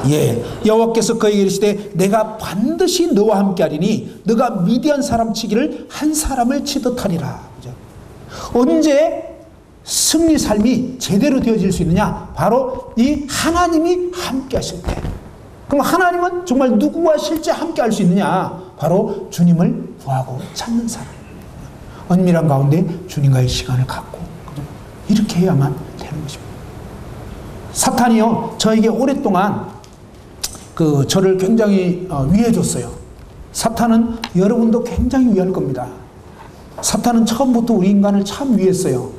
예, 여호와께서 그에게 이르시되 내가 반드시 너와 함께하리니 너가 미디안 사람 치기를 한 사람을 치듯 하리라. 그죠? 언제 승리 삶이 제대로 되어질 수 있느냐? 바로 이 하나님이 함께 하실 때. 그럼 하나님은 정말 누구와 실제 함께 할 수 있느냐? 바로 주님을 구하고 찾는 사람. 은밀한 가운데 주님과의 시간을 갖고 이렇게 해야만 되는 것입니다. 사탄이요 저에게 오랫동안 저를 굉장히 위해줬어요. 사탄은 여러분도 굉장히 위할 겁니다. 사탄은 처음부터 우리 인간을 참 위했어요.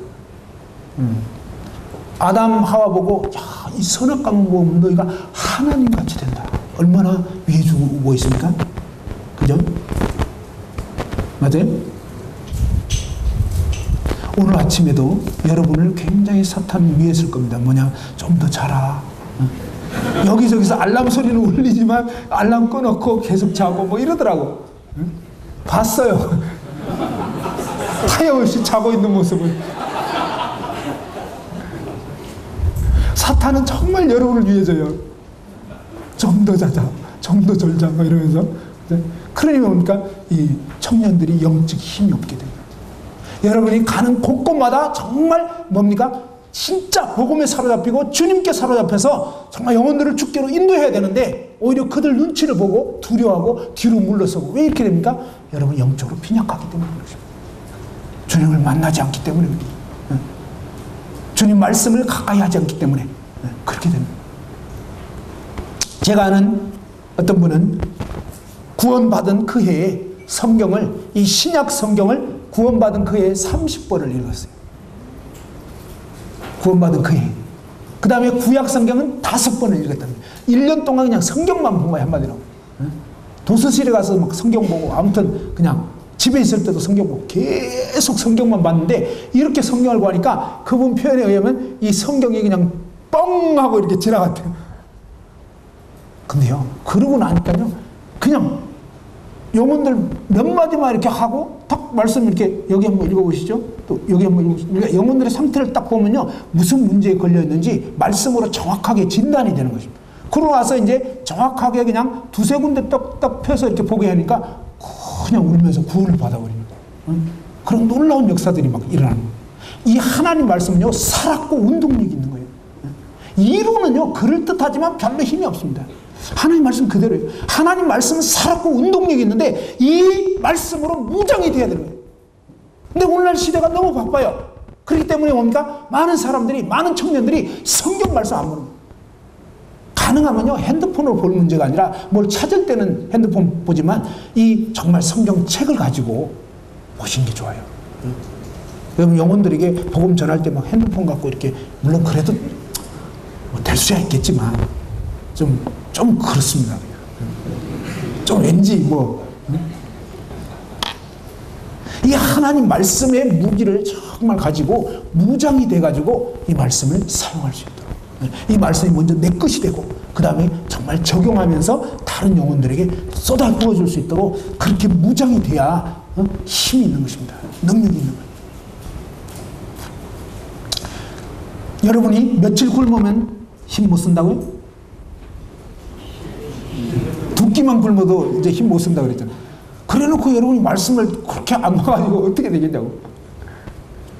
아담 하와 보고 야, 이 선악과만 보면 너희가 하나님같이 된다. 얼마나 위해주고 있습니까? 그죠? 맞아요? 오늘 아침에도 여러분을 굉장히 사탄이 위했을 겁니다. 뭐냐? 좀 더 자라. 여기저기서 알람 소리는 울리지만 알람 꺼놓고 계속 자고 뭐 이러더라고. 봤어요. 타협없이 자고 있는 모습을. 사탄은 정말 여러분을 위해줘요. 좀 더 자자, 좀 더 졸자 뭐 이러면서. 그러니까 뭡니까? 이 청년들이 영적 힘이 없게 돼요. 여러분이 가는 곳곳마다 정말 뭡니까? 진짜 복음에 사로잡히고 주님께 사로잡혀서 정말 영혼들을 주께로 인도해야 되는데 오히려 그들 눈치를 보고 두려워하고 뒤로 물러서고. 왜 이렇게 됩니까? 여러분 영적으로 빈약하기 때문에 그렇습니다. 주님을 만나지 않기 때문입니다. 주님 말씀을 가까이 하지 않기 때문에 그렇게 됩니다. 제가 아는 어떤 분은 구원받은 그 해에 성경을, 이 신약 성경을 구원받은 그 해에 30번을 읽었어요. 구원받은 그 해. 그 다음에 구약 성경은 5번을 읽었답니다. 1년 동안 그냥 성경만 본 거예요, 한마디로. 도서실에 가서 막 성경 보고, 아무튼 그냥 집에 있을 때도 성경 보고 계속 성경만 봤는데, 이렇게 성경을 보니까 그분 표현에 의하면 이 성경이 그냥 뻥 하고 이렇게 지나갔대요. 근데요, 그러고 나니까요, 그냥 영혼들 몇 마디만 이렇게 하고 딱 말씀 이렇게 여기 한번 읽어보시죠. 또 여기 한번 읽어보시죠. 그러니까 영혼들의 상태를 딱 보면요, 무슨 문제에 걸려 있는지 말씀으로 정확하게 진단이 되는 것입니다. 그러고 나서 이제 정확하게 그냥 두세 군데 떡떡 펴서 이렇게 보게 하니까 그냥 울면서 구원을 받아버립니다. 그런 놀라운 역사들이 막 일어나는 거예요. 이 하나님 말씀은요, 살았고 운동력이 있는 거예요. 이론은요, 그럴듯하지만 별로 힘이 없습니다. 하나님 말씀 그대로예요. 하나님 말씀은 살았고 운동력이 있는데 이 말씀으로 무장이 돼야 되는 거예요. 근데 오늘날 시대가 너무 바빠요. 그렇기 때문에 뭡니까? 많은 사람들이, 많은 청년들이 성경 말씀 안 보는 거예요. 가능하면요, 핸드폰으로 볼 문제가 아니라 뭘 찾을 때는 핸드폰 보지만 이 정말 성경책을 가지고 보시는 게 좋아요. 여러분 영혼들에게 복음 전할 때 막 핸드폰 갖고 이렇게, 물론 그래도 뭐 될 수야 있겠지만 좀 그렇습니다. 좀 왠지 이 하나님 말씀의 무기를 정말 가지고 무장이 돼가지고 이 말씀을 사용할 수 있도록, 이 말씀이 먼저 내 것이 되고 그 다음에 정말 적용하면서 다른 영혼들에게 쏟아 부어줄 수 있도록 그렇게 무장이 돼야 힘이 있는 것입니다. 능력이 있는 거예요. 여러분이 며칠 굶으면 힘 못 쓴다고요? 두 끼만 굶어도 이제 힘 못 쓴다 그랬잖아요. 그래 놓고 여러분이 말씀을 그렇게 안 봐가지고 어떻게 되겠냐고.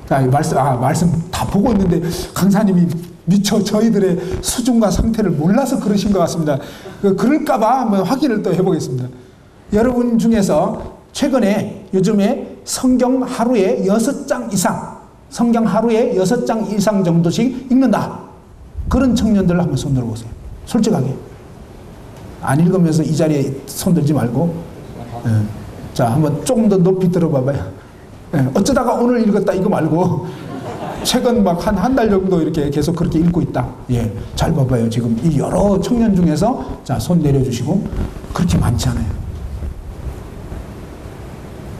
말씀 다 보고 있는데 강사님이 미처 저희들의 수준과 상태를 몰라서 그러신 것 같습니다. 그럴까봐 한번 확인을 또 해보겠습니다. 여러분 중에서 최근에 요즘에 성경 하루에 6장 이상, 성경 하루에 6장 이상 정도씩 읽는다. 그런 청년들 한번 손 들어보세요. 솔직하게. 안 읽으면서 이 자리에 손 들지 말고. 자, 한번 조금 더 높이 들어봐봐요. 어쩌다가 오늘 읽었다 이거 말고 최근 막 한 달 정도 이렇게 계속 그렇게 읽고 있다. 예, 잘 봐봐요. 지금 이 여러 청년 중에서 자, 손 내려주시고 그렇게 많지 않아요.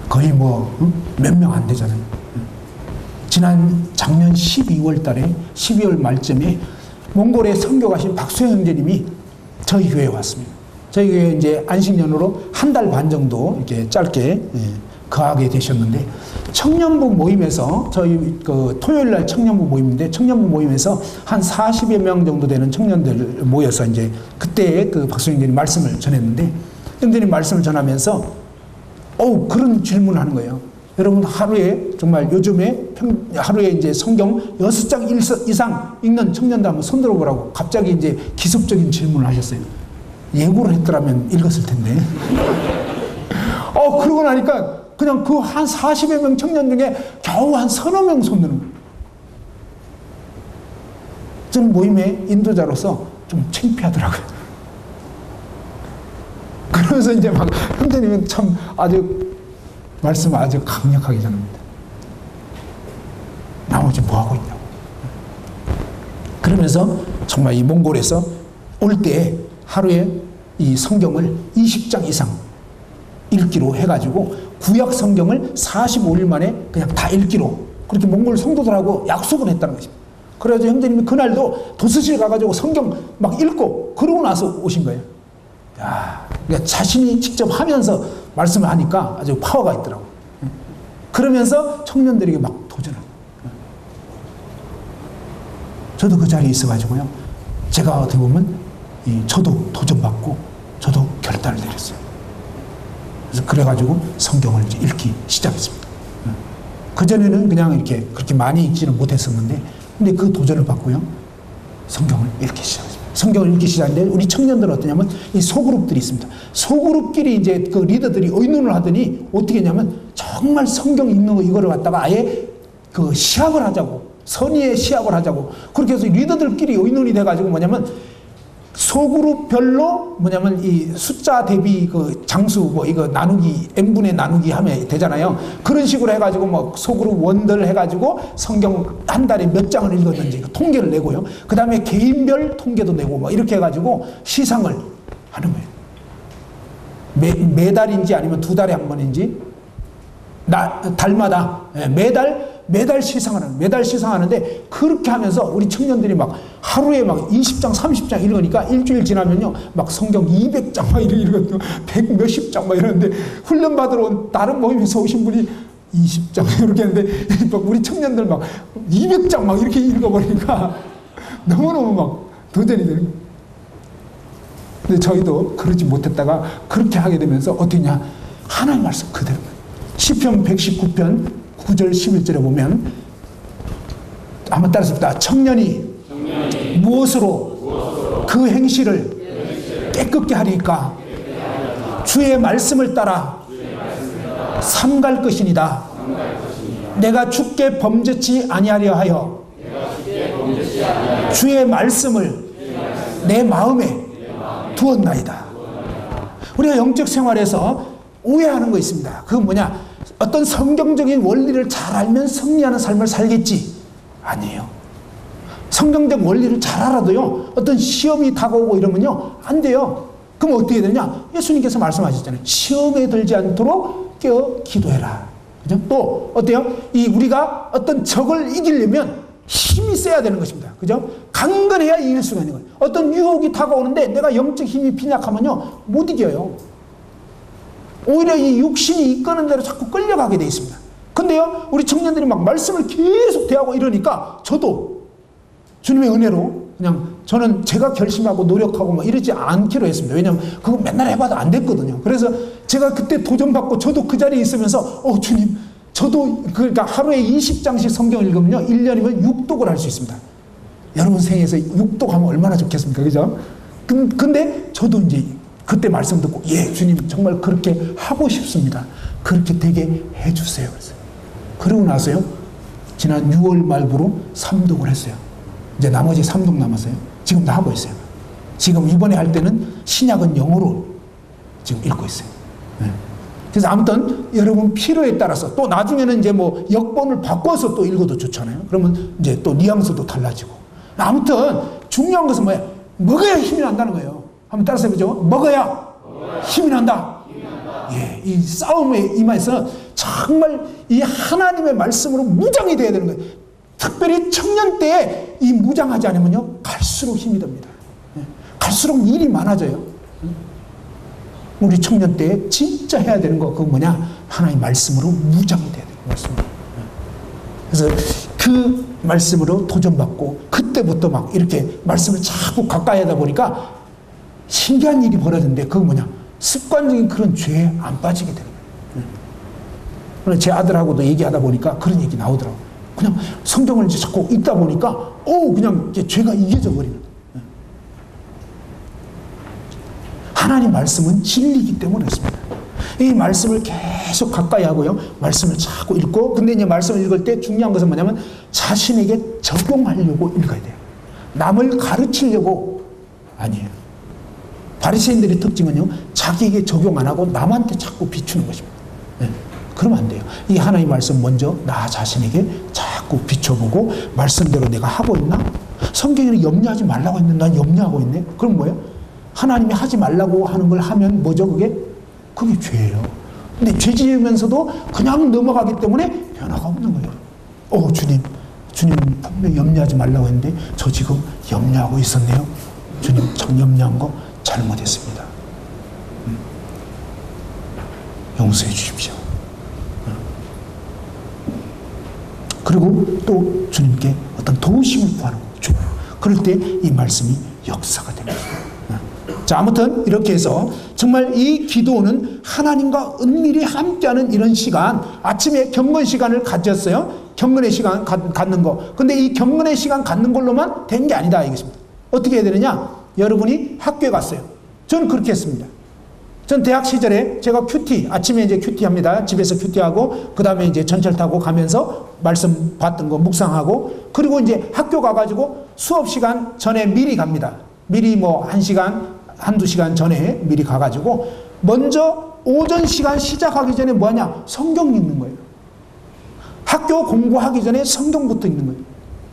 거의 뭐 몇 명 안 되잖아요. 작년 12월 달에 12월 말쯤에 몽골에 선교 가신 박수영 형제님이 저희 교회에 왔습니다. 저희 교회에 이제 안식년으로 한 달 반 정도 이렇게 짧게 거하게 되셨는데 청년부 모임에서 저희 그 토요일 날 청년부 모임인데 청년부 모임에서 한 40여 명 정도 되는 청년들 모여서 이제 그때 그 박수영 형제님 말씀을 전했는데 형제님 말씀을 전하면서 그런 질문을 하는 거예요. 여러분 하루에 정말 요즘에 하루에 이제 성경 6장 이상 읽는 청년들 한번 손 들어보라고 갑자기 이제 기습적인 질문을 하셨어요. 예고를 했더라면 읽었을 텐데. 그러고 나니까 그냥 그 한 40여 명 청년 중에 겨우 한 서너 명 손 드는 거예요. 저는 모임의 인도자로서 좀 창피하더라고요. 그러면서 이제 막 형제님은 참 말씀을 아주 강력하게 전합니다. 나머지 뭐 하고 있냐고. 그러면서 정말 이 몽골에서 올 때 하루에 이 성경을 20장 이상 읽기로 해가지고 구약 성경을 45일 만에 그냥 다 읽기로 그렇게 몽골 성도들하고 약속을 했다는 것입니다. 그래서 형제님이 그날도 도서실 가가지고 성경 막 읽고 그러고 나서 오신 거예요. 그러니까 자신이 직접 하면서 말씀을 하니까 아주 파워가 있더라고요. 그러면서 청년들에게 막 도전을. 저도 그 자리에 있어가지고요. 제가 어떻게 보면 저도 도전받고 저도 결단을 내렸어요. 그래서 그래가지고 성경을 이제 읽기 시작했습니다. 그전에는 그냥 이렇게 그렇게 많이 읽지는 못했었는데 근데 그 도전을 받고요. 성경을 읽기 시작했습니다. 성경을 읽기 시작했는데 우리 청년들은 어떠냐면 이 소그룹들이 있습니다. 소그룹끼리 이제 그 리더들이 의논을 하더니 어떻게 했냐면 정말 성경 읽는 거 이거를 갖다가 아예 그 시합을 하자고 선의의 시합을 하자고 그렇게 해서 리더들끼리 의논이 돼가지고 뭐냐면 소그룹별로 뭐냐면 이 숫자 대비 그 장수 뭐 이거 나누기 n분의 나누기 하면 되잖아요. 그런 식으로 해가지고 뭐 소그룹 원들 해가지고 성경 한 달에 몇 장을 읽었는지 그 통계를 내고요. 그 다음에 개인별 통계도 내고 뭐 이렇게 해가지고 시상을 하는 거예요. 매달인지 아니면 2달에 한 번인지 달마다 매달 시상하는데 그렇게 하면서 우리 청년들이 막 하루에 막 20장 30장 읽으니까 일주일 지나면요 막 성경 200장 막 읽거든요. 100 몇십 장 막 이러는데 훈련 받으러 온 다른 모임에서 오신 분이 20장 이렇게 했는데 우리 청년들 막 200장 막 이렇게 읽어버리니까 너무너무 막 도전이 되는 거예요. 근데 저희도 그러지 못했다가 그렇게 하게 되면서 어떠냐 하나님 말씀 그대로 시편 119편 9절 11절에 보면 한번 따라서 청년이 무엇으로 그 행실을 깨끗게 하리까 주의 말씀을 따라 삼갈 것이니다. 내가 주께 범죄치 아니하려 하여 주의 말씀을 내 마음에 두었나이다. 우리가 영적 생활에서 오해하는 거 있습니다. 그건 뭐냐? 어떤 성경적인 원리를 잘 알면 승리하는 삶을 살겠지. 아니에요. 성경적 원리를 잘 알아도요, 어떤 시험이 다가오고 이러면요, 안 돼요. 그럼 어떻게 되냐? 예수님께서 말씀하셨잖아요. 시험에 들지 않도록 깨어 기도해라. 그죠? 또, 어때요? 우리가 어떤 적을 이기려면 힘이 세야 되는 것입니다. 그죠? 강건해야 이길 수가 있는 거예요. 어떤 유혹이 다가오는데 내가 영적 힘이 빈약하면요, 못 이겨요. 오히려 이 육신이 이끄는 대로 자꾸 끌려가게 돼 있습니다. 근데요, 우리 청년들이 막 말씀을 계속 대하고 이러니까 저도 주님의 은혜로 그냥 저는 제가 결심하고 노력하고 막 이러지 않기로 했습니다. 왜냐하면 그거 맨날 해봐도 안 됐거든요. 그래서 제가 그때 도전받고 저도 그 자리에 있으면서 주님 저도 그러니까 하루에 20장씩 성경 읽으면요 1년이면 6독을 할 수 있습니다. 여러분 생에서 6독 하면 얼마나 좋겠습니까? 그죠? 근데 저도 이제 그때 말씀 듣고 예 주님 정말 그렇게 하고 싶습니다. 그렇게 되게 해주세요. 그러고 나서요 지난 6월 말부로 3독을 했어요. 이제 나머지 3독 남았어요. 지금도 하고 있어요. 지금 이번에 할 때는 신약은 영어로 지금 읽고 있어요. 네. 그래서 아무튼 여러분 필요에 따라서 또 나중에는 이제 뭐 역본을 바꿔서 또 읽어도 좋잖아요. 그러면 이제 또 뉘앙스도 달라지고. 아무튼 중요한 것은 뭐야? 먹어야 힘이 난다는 거예요. 한번 따라서 해보죠. 먹어야 힘이 난다. 예, 이 싸움에 임해서 정말 이 하나님의 말씀으로 무장이 돼야 되는 거예요. 특별히 청년 때에 이 무장하지 않으면요 갈수록 힘이 듭니다. 예, 갈수록 일이 많아져요. 우리 청년 때에 진짜 해야 되는 거 그건 뭐냐? 하나님 말씀으로 무장이 돼야 돼요. 말씀으로. 그래서 그 말씀으로 도전받고 그때부터 막 이렇게 말씀을 자꾸 가까이 하다 보니까 신기한 일이 벌어졌는데 그건 뭐냐? 습관적인 그런 죄에 안 빠지게 되는 거예요. 제 아들하고도 얘기하다 보니까 그런 얘기 나오더라고요. 그냥 성경을 이제 자꾸 읽다 보니까 그냥 죄가 이겨져 버리는 거예요. 하나님 말씀은 진리이기 때문에 그렇습니다. 이 말씀을 계속 가까이 하고요. 말씀을 자꾸 읽고 근데 이제 말씀을 읽을 때 중요한 것은 뭐냐면 자신에게 적용하려고 읽어야 돼요. 남을 가르치려고 아니에요. 바리새인들의 특징은요. 자기에게 적용 안 하고 남한테 자꾸 비추는 것입니다. 네. 그러면 안 돼요. 이 하나님 말씀 먼저 나 자신에게 자꾸 비춰보고 말씀대로 내가 하고 있나? 성경에는 염려하지 말라고 했는데 난 염려하고 있네. 그럼 뭐예요? 하나님이 하지 말라고 하는 걸 하면 뭐죠 그게? 그게 죄예요. 근데 죄 지으면서도 그냥 넘어가기 때문에 변화가 없는 거예요. 주님 분명히 염려하지 말라고 했는데 저 지금 염려하고 있었네요. 주님 참 염려한 거 잘못했습니다. 용서해 주십시오. 그리고 또 주님께 어떤 도우심을 구하는 거죠. 그럴 때 이 말씀이 역사가 됩니다. 자, 아무튼 이렇게 해서 정말 이 기도는 하나님과 은밀히 함께하는 이런 시간, 아침에 경건 시간을 가졌어요. 경건의 시간 갖는 거. 근데 이 경건의 시간 갖는 걸로만 된 게 아니다 이것입니다. 어떻게 해야 되느냐? 여러분이 학교에 갔어요. 저는 그렇게 했습니다. 전 대학 시절에 제가 큐티, 아침에 이제 큐티 합니다. 집에서 큐티하고, 그 다음에 이제 전철 타고 가면서 말씀 봤던 거 묵상하고, 그리고 이제 학교 가가지고 수업 시간 전에 미리 갑니다. 미리 뭐 1시간, 한두 시간 전에 미리 가가지고 먼저 오전 시간 시작하기 전에 뭐하냐? 성경 읽는 거예요. 학교 공부하기 전에 성경부터 읽는 거예요.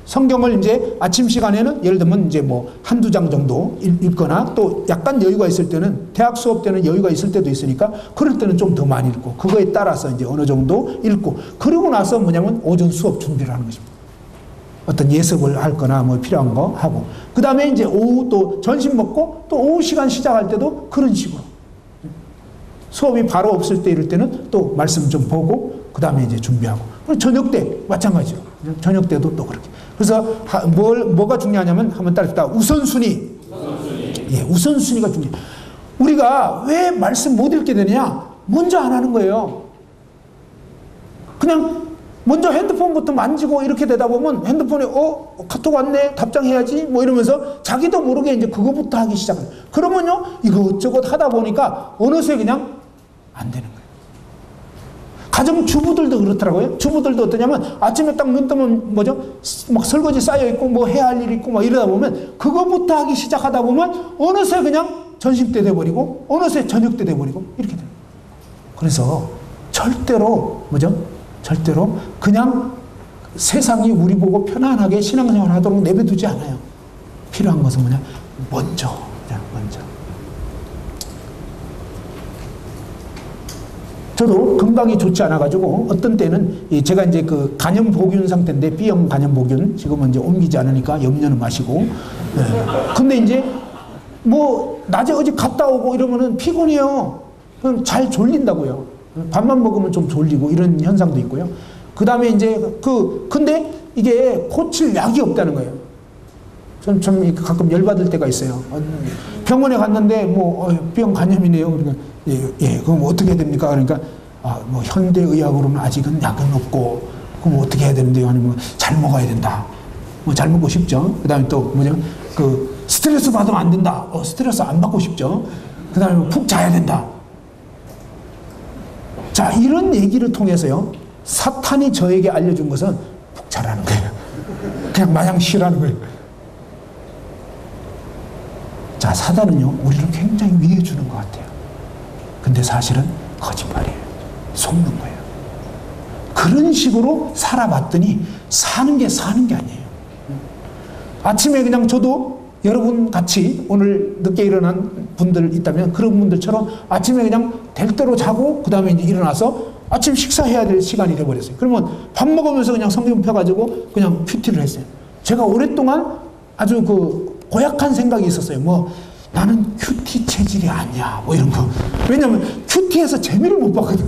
성경을 이제 아침 시간에는 예를 들면 이제 뭐 한두 장 정도 읽거나 또 약간 여유가 있을 때는 대학 수업 때는 여유가 있을 때도 있으니까 그럴 때는 좀 더 많이 읽고 그거에 따라서 이제 어느 정도 읽고 그러고 나서 뭐냐면 오전 수업 준비를 하는 것입니다. 어떤 예습을 할 거나 뭐 필요한 거 하고 그 다음에 이제 오후 또 점심 먹고 또 오후 시간 시작할 때도 그런 식으로 수업이 바로 없을 때 이럴 때는 또 말씀 좀 보고 그 다음에 이제 준비하고 저녁 때 마찬가지죠. 저녁 때도 또 그렇게. 그래서 뭐가 중요하냐면 한번 따라합시다. 우선순위. 예, 우선순위가 중요해요. 우리가 왜 말씀 못 읽게 되느냐? 먼저 안 하는 거예요. 그냥 먼저 핸드폰부터 만지고 이렇게 되다 보면 핸드폰에 카톡 왔네 답장해야지 뭐 이러면서 자기도 모르게 이제 그거부터 하기 시작해요. 그러면요 이것저것 하다 보니까 어느새 그냥 안 되는 거예요. 가정 주부들도 그렇더라고요. 주부들도 어떠냐면 아침에 딱 눈 뜨면 뭐죠? 막 설거지 쌓여 있고 뭐 해야 할 일이 있고 막 이러다 보면 그거부터 하기 시작하다 보면 어느새 그냥 점심 때 돼버리고 어느새 저녁 때 돼버리고 이렇게 돼요. 그래서 절대로 뭐죠? 절대로 그냥 세상이 우리 보고 편안하게 신앙생활 하도록 내버려두지 않아요. 필요한 것은 뭐냐? 먼저. 저도 건강이 좋지 않아가지고 어떤 때는 제가 이제 그 간염보균 상태인데 B형 간염보균 지금은 이제 옮기지 않으니까 염려는 마시고. 네. 근데 이제 뭐 낮에 어디 갔다 오고 이러면은 피곤해요. 그럼 잘 졸린다고요. 밥만 먹으면 좀 졸리고 이런 현상도 있고요. 그 다음에 이제 근데 이게 고칠 약이 없다는 거예요. 전 참 가끔 열받을 때가 있어요. 병원에 갔는데 뭐 B형 간염이네요. 그러니까 예, 그럼 어떻게 됩니까? 그러니까 뭐 현대의학으로는 아직은 약은 없고, 그럼 어떻게 해야 되는데요? 아니면 잘 먹어야 된다. 뭐 잘 먹고 싶죠. 그 다음에 또 뭐죠? 스트레스 받으면 안 된다. 스트레스 안 받고 싶죠. 그 다음에 푹 자야 된다. 자, 이런 얘기를 통해서요, 사탄이 저에게 알려준 것은 푹 자라는 거예요. 그냥 마냥 쉬라는 거예요. 자, 사단은요, 우리를 굉장히 위해 주는 것 같아요. 근데 사실은 거짓말이에요. 속는 거예요. 그런 식으로 살아봤더니 사는 게 아니에요. 아침에 그냥 저도 여러분 같이 오늘 늦게 일어난 분들 있다면 그런 분들처럼 아침에 그냥 될 대로 자고 그 다음에 이제 일어나서 아침 식사해야 될 시간이 돼버렸어요. 그러면 밥 먹으면서 그냥 성경 펴가지고 그냥 큐티를 했어요. 제가 오랫동안 아주 고약한 생각이 있었어요. 뭐 나는 큐티 체질이 아니야. 뭐 이런 거. 왜냐면 큐티에서 재미를 못 봤거든.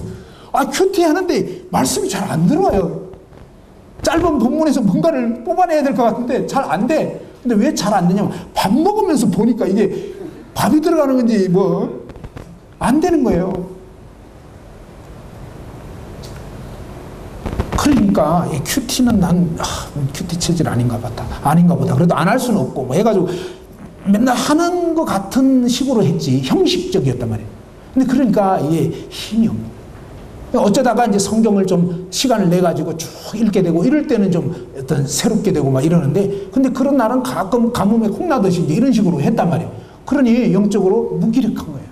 큐티 하는데 말씀이 잘 안 들어와요. 짧은 본문에서 뭔가를 뽑아내야 될 것 같은데 잘 안 돼. 근데 왜 잘 안 되냐면 밥 먹으면서 보니까 이게 밥이 들어가는 건지 뭐 안 되는 거예요. 그러니까 이 큐티는 난 큐티 체질 아닌가 보다. 그래도 안 할 수는 없고 뭐 해가지고 맨날 하는 것 같은 식으로 했지. 형식적이었단 말이에요. 근데 그러니까 이게 힘이 없는 거예요. 어쩌다가 이제 성경을 좀 시간을 내 가지고 쭉 읽게 되고 이럴 때는 좀 어떤 새롭게 되고 막 이러는데, 근데 그런 날은 가끔 가뭄에 콩나듯이 이제 이런 식으로 했단 말이에요. 그러니 영적으로 무기력한 거예요.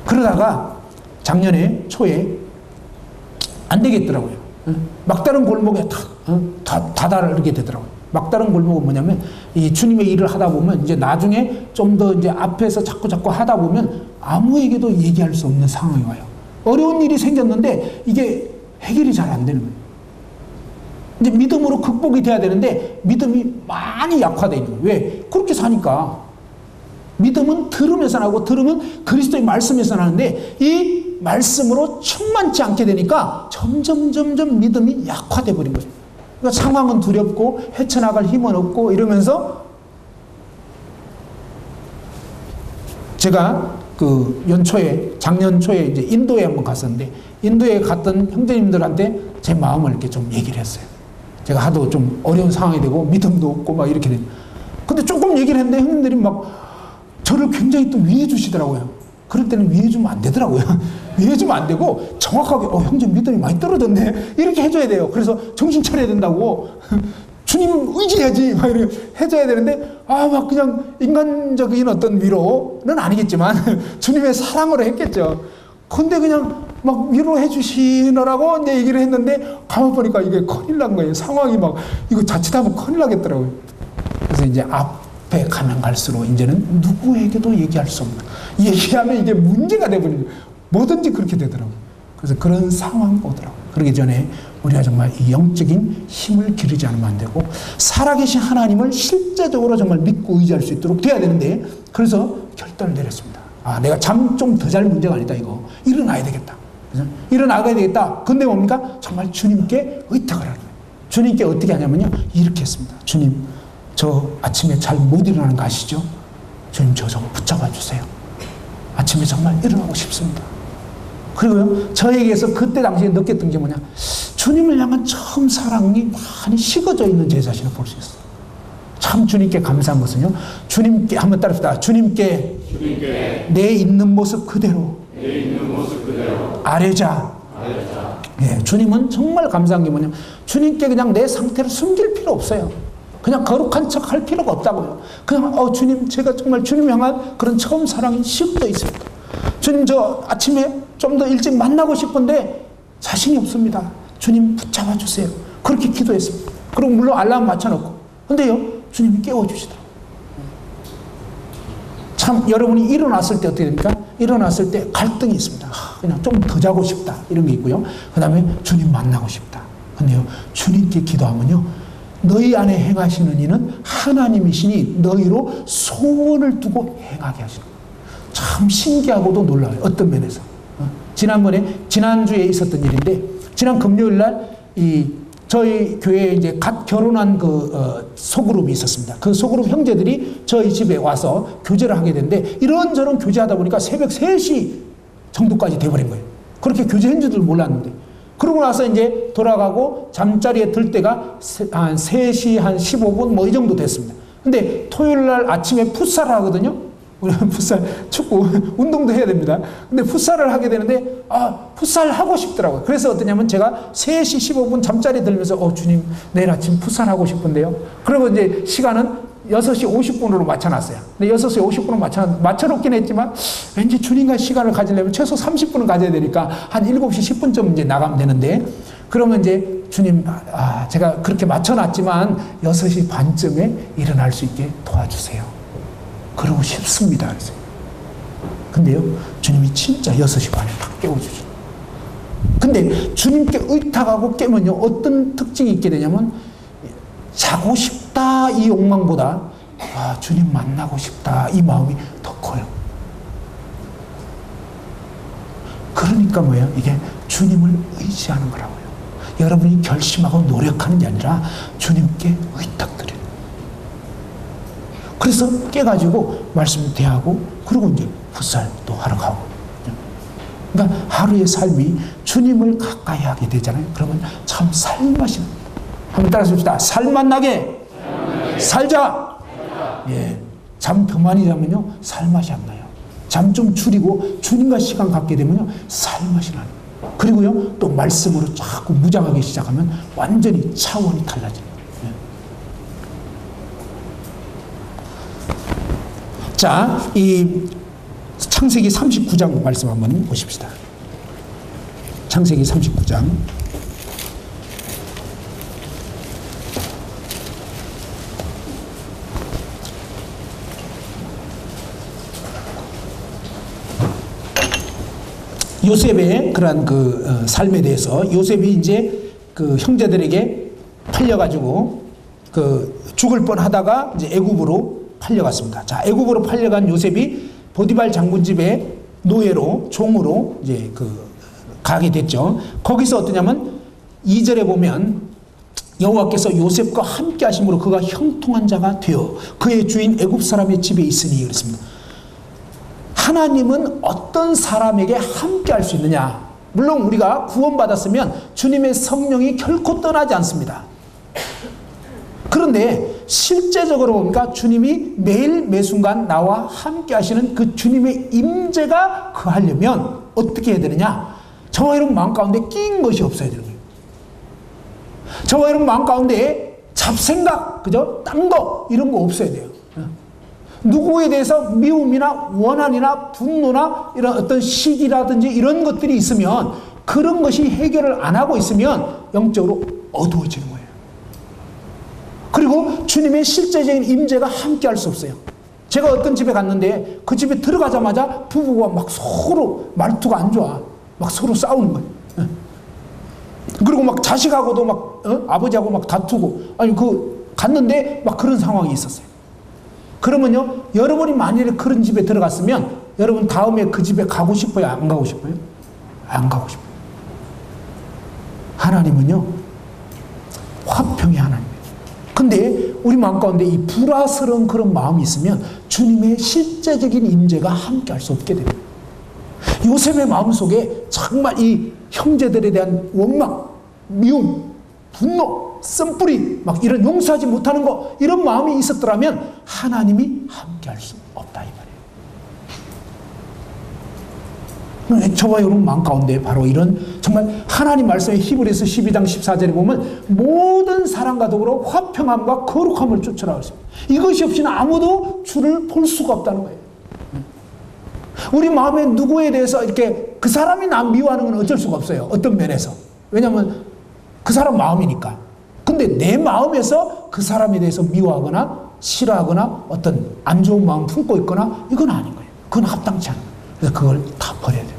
그러다가 작년에 초에 안 되겠더라고요. 막다른 골목에 다다르게 되더라고요. 막다른 골목은 뭐냐면 이 주님의 일을 하다 보면 이제 나중에 좀 더 이제 앞에서 자꾸 하다 보면 아무에게도 얘기할 수 없는 상황이 와요. 어려운 일이 생겼는데 이게 해결이 잘 안 되는 거예요. 이제 믿음으로 극복이 돼야 되는데 믿음이 많이 약화되어 있는 거예요. 왜? 그렇게 사니까. 믿음은 들으면서 나고 들으면 그리스도의 말씀에서 나는데 이 말씀으로 충만치 않게 되니까 점점 믿음이 약화돼 버린 거죠. 그러니까 상황은 두렵고 헤쳐나갈 힘은 없고 이러면서 제가 작년 초에 이제 인도에 한번 갔었는데 인도에 갔던 형제님들한테 제 마음을 이렇게 좀 얘기를 했어요. 제가 하도 좀 어려운 상황이 되고 믿음도 없고 막 이렇게 되는. 근데 조금 얘기를 했는데 형님들이 막 저를 굉장히 또 위해 주시더라고요. 그럴 때는 위해 주면 안 되더라고요. 위해 주면 안 되고 정확하게 형제 믿음이 많이 떨어졌네 이렇게 해줘야 돼요. 그래서 정신 차려야 된다고 주님 의지해야지 막 이렇게 해줘야 되는데 막 그냥 인간적인 어떤 위로는 아니겠지만 주님의 사랑으로 했겠죠. 근데 그냥 막 위로해 주시느라고 이제 얘기를 했는데 가만 보니까 이게 큰일 난 거예요. 상황이 막 이거 자칫하면 큰일 나겠더라고요. 그래서 이제 앞에 가면 갈수록 이제는 누구에게도 얘기할 수 없는, 얘기하면 이게 문제가 돼버리는 거예요. 뭐든지 그렇게 되더라고요. 그래서 그런 상황 오더라고요. 그러기 전에 우리가 정말 이 영적인 힘을 기르지 않으면 안 되고 살아계신 하나님을 실제적으로 정말 믿고 의지할 수 있도록 돼야 되는데, 그래서 결단을 내렸습니다. 내가 잠 좀 더 잘 문제가 아니다 이거. 일어나야 되겠다. 그래서 일어나야 되겠다. 근데 뭡니까? 정말 주님께 의탁을 하는 거예요. 주님께 어떻게 하냐면요, 이렇게 했습니다. 주님, 저 아침에 잘 못 일어나는 거 아시죠? 주님 저 좀 붙잡아 주세요. 아침에 정말 일어나고 싶습니다. 그리고요, 저에게서 그때 당시에 느꼈던 게 뭐냐, 주님을 향한 처음 사랑이 많이 식어져 있는 제 자신을 볼 수 있어요. 참 주님께 감사한 것은요, 주님께 한번 따릅시다. 주님께 내 있는 모습 그대로 아뢰자. 예, 주님은 정말 감사한 게 뭐냐면 주님께 그냥 내 상태를 숨길 필요 없어요. 그냥 거룩한 척 할 필요가 없다고요. 그냥 주님, 제가 정말 주님 향한 그런 처음 사랑이 식어져 있습니다. 주님, 저 아침에 좀 더 일찍 만나고 싶은데 자신이 없습니다. 주님 붙잡아 주세요. 그렇게 기도했습니다. 그리고 물론 알람 맞춰놓고. 근데요, 주님이 깨워주시더라고요. 참 여러분이 일어났을 때 어떻게 됩니까? 일어났을 때 갈등이 있습니다. 그냥 좀 더 자고 싶다 이런 게 있고요. 그 다음에 주님 만나고 싶다. 근데요, 주님께 기도하면요, 너희 안에 행하시는 이는 하나님이시니 너희로 소원을 두고 행하게 하시는 거예요. 참 신기하고도 놀라워요. 어떤 면에서. 지난주에 있었던 일인데, 지난 금요일 날 저희 교회에 이제 갓 결혼한 소그룹이 있었습니다. 그 소그룹 형제들이 저희 집에 와서 교제를 하게 됐는데, 이런저런 교제하다 보니까 새벽 3시 정도까지 돼버린 거예요. 그렇게 교제한 줄도 몰랐는데. 그러고 나서 이제 돌아가고 잠자리에 들 때가 한 3시 한 15분 뭐 이 정도 됐습니다. 근데 토요일 날 아침에 풋살을 하거든요. 우리는 풋살, 축구, 운동도 해야 됩니다. 근데 풋살을 하게 되는데, 풋살 하고 싶더라고요. 그래서 어떠냐면 제가 3시 15분 잠자리 들면서, 주님, 내일 아침 풋살 하고 싶은데요. 그리고 이제 시간은 6시 50분으로 맞춰놨어요. 근데 6시 50분으로 맞춰놓긴 했지만, 왠지 주님과 시간을 가지려면 최소 30분은 가져야 되니까, 한 7시 10분쯤 이제 나가면 되는데, 그러면 이제 주님, 제가 그렇게 맞춰놨지만, 6시 반쯤에 일어날 수 있게 도와주세요. 그러고 싶습니다. 그래서. 근데요, 주님이 진짜 6시 반에 딱 깨워주죠. 근데 주님께 의탁하고 깨면요, 어떤 특징이 있게 되냐면, 자고 싶다 이 욕망보다, 주님 만나고 싶다 이 마음이 더 커요. 그러니까 뭐예요? 이게 주님을 의지하는 거라고요. 여러분이 결심하고 노력하는 게 아니라 주님께 의탁드려요. 그래서 깨가지고 말씀 대하고 그리고 이제 풋살 또 하러 가고. 그러니까 하루의 삶이 주님을 가까이 하게 되잖아요. 그러면 참 살맛이 납니다. 한번 따라서 봅시다. 살맛나게 살자. 예, 잠 더 많이 자면요 살맛이 안 나요. 잠 좀 줄이고 주님과 시간 갖게 되면요 살맛이 나요. 그리고요 또 말씀으로 자꾸 무장하기 시작하면 완전히 차원이 달라져요. 자, 이 창세기 39장 말씀 한번 보십시다. 창세기 39장. 요셉의 그러한 그 삶에 대해서 요셉이 이제 그 형제들에게 팔려가지고 그 죽을 뻔하다가 이제 애굽으로 팔려갔습니다. 자, 애굽으로 팔려간 요셉이 보디발 장군 집에 노예로 종으로 이제 가게 됐죠. 거기서 어떠냐면 2절에 보면 여호와께서 요셉과 함께 하심으로 그가 형통한 자가 되어 그의 주인 애굽 사람의 집에 있으니 그랬습니다. 하나님은 어떤 사람에게 함께 할 수 있느냐? 물론 우리가 구원받았으면 주님의 성령이 결코 떠나지 않습니다. 그런데 실제적으로 보니까 주님이 매일 매순간 나와 함께 하시는 그 주님의 임재가 거하려면 어떻게 해야 되느냐? 저와 여러분 마음 가운데 끼인 것이 없어야 되는 거예요. 저와 여러분 마음 가운데 잡생각, 그죠? 딴 거 이런 거 없어야 돼요. 누구에 대해서 미움이나 원한이나 분노나 이런 어떤 시기라든지 이런 것들이 있으면 그런 것이 해결을 안 하고 있으면 영적으로 어두워지는 거예요. 그리고 주님의 실제적인 임재가 함께 할 수 없어요. 제가 어떤 집에 갔는데 그 집에 들어가자마자 부부가 막 서로 말투가 안 좋아. 막 서로 싸우는 거예요. 그리고 막 자식하고도 막 아버지하고 막 다투고 아니 갔는데 막 그런 상황이 있었어요. 그러면요 여러분이 만일에 그런 집에 들어갔으면 여러분 다음에 그 집에 가고 싶어요? 안 가고 싶어요? 안 가고 싶어요. 하나님은요 화평의 하나님이에요. 근데 우리 마음 가운데 이 불화스러운 그런 마음이 있으면 주님의 실제적인 임재가 함께 할 수 없게 됩니다. 요셉의 마음속에 정말 이 형제들에 대한 원망, 미움, 분노, 쓴뿌리 막 이런 용서하지 못하는 거 이런 마음이 있었더라면 하나님이 함께 할 수 없다 이 말이에요. 저와 여러분 마음 가운데 바로 이런 정말 하나님 말씀의 히브리서 12장 14절에 보면 모든 사랑과 더불어 화평함과 거룩함을 쫓으라고 했습니다. 이것이 없이는 아무도 주를 볼 수가 없다는 거예요. 우리 마음에 누구에 대해서 이렇게 그 사람이 나 미워하는 건 어쩔 수가 없어요. 어떤 면에서. 왜냐하면 그 사람 마음이니까. 근데 내 마음에서 그 사람에 대해서 미워하거나 싫어하거나 어떤 안 좋은 마음 품고 있거나 이건 아닌 거예요. 그건 합당치 않아요. 그래서 그걸 다 버려야 돼요.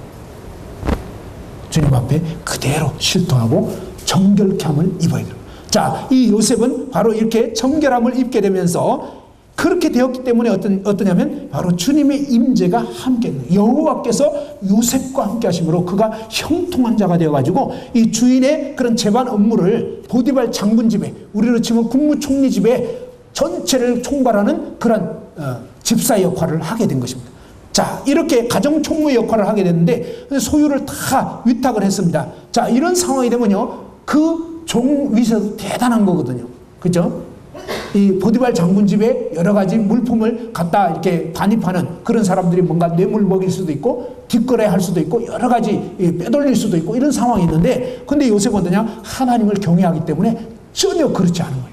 주님 앞에 그대로 실토하고 정결케 함을 입어야 돼요. 자, 이 요셉은 바로 이렇게 정결함을 입게 되면서 그렇게 되었기 때문에 어떠냐면 바로 주님의 임재가 함께 여호와께서 요셉과 함께 하심으로 그가 형통한 자가 되어가지고 이 주인의 그런 재반 업무를 보디발 장군 집에 우리로 치면 국무총리 집에 전체를 총괄하는 그런 집사 역할을 하게 된 것입니다. 자, 이렇게 가정총무 역할을 하게 됐는데 소유를 다 위탁을 했습니다. 자, 이런 상황이 되면요, 그 종 위세도 대단한 거거든요. 그죠? 이 보디발 장군 집에 여러 가지 물품을 갖다 이렇게 반입하는 그런 사람들이 뭔가 뇌물 먹일 수도 있고 뒷거래 할 수도 있고 여러 가지 빼돌릴 수도 있고 이런 상황이 있는데, 근데 요셉은 어떠냐? 하나님을 경외하기 때문에 전혀 그렇지 않은 거예요.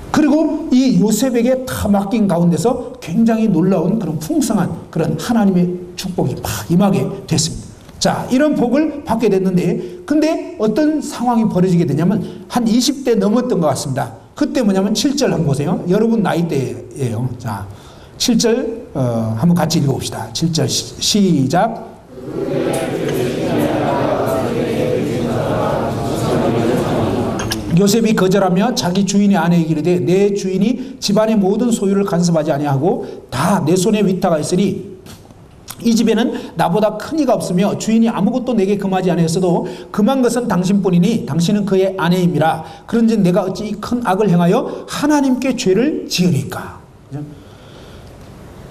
그리고 이 요셉에게 다 맡긴 가운데서 굉장히 놀라운 그런 풍성한 그런 하나님의 축복이 막 임하게 됐습니다. 자, 이런 복을 받게 됐는데, 근데 어떤 상황이 벌어지게 되냐면 한 20대 넘었던 것 같습니다. 그때 뭐냐면 7절 한번 보세요. 여러분 나이대예요. 자, 7절 한번 같이 읽어봅시다. 7절 시작. 요셉이 거절하며 자기 주인의 아내에게 이르되 내 주인이 집안의 모든 소유를 간섭하지 아니하고 다 내 손에 위탁하였으니 이 집에는 나보다 큰 이가 없으며 주인이 아무것도 내게 금하지 아니하였어도 금한 것은 당신뿐이니 당신은 그의 아내임이라. 그런즉 내가 어찌 이 큰 악을 행하여 하나님께 죄를 지으리까.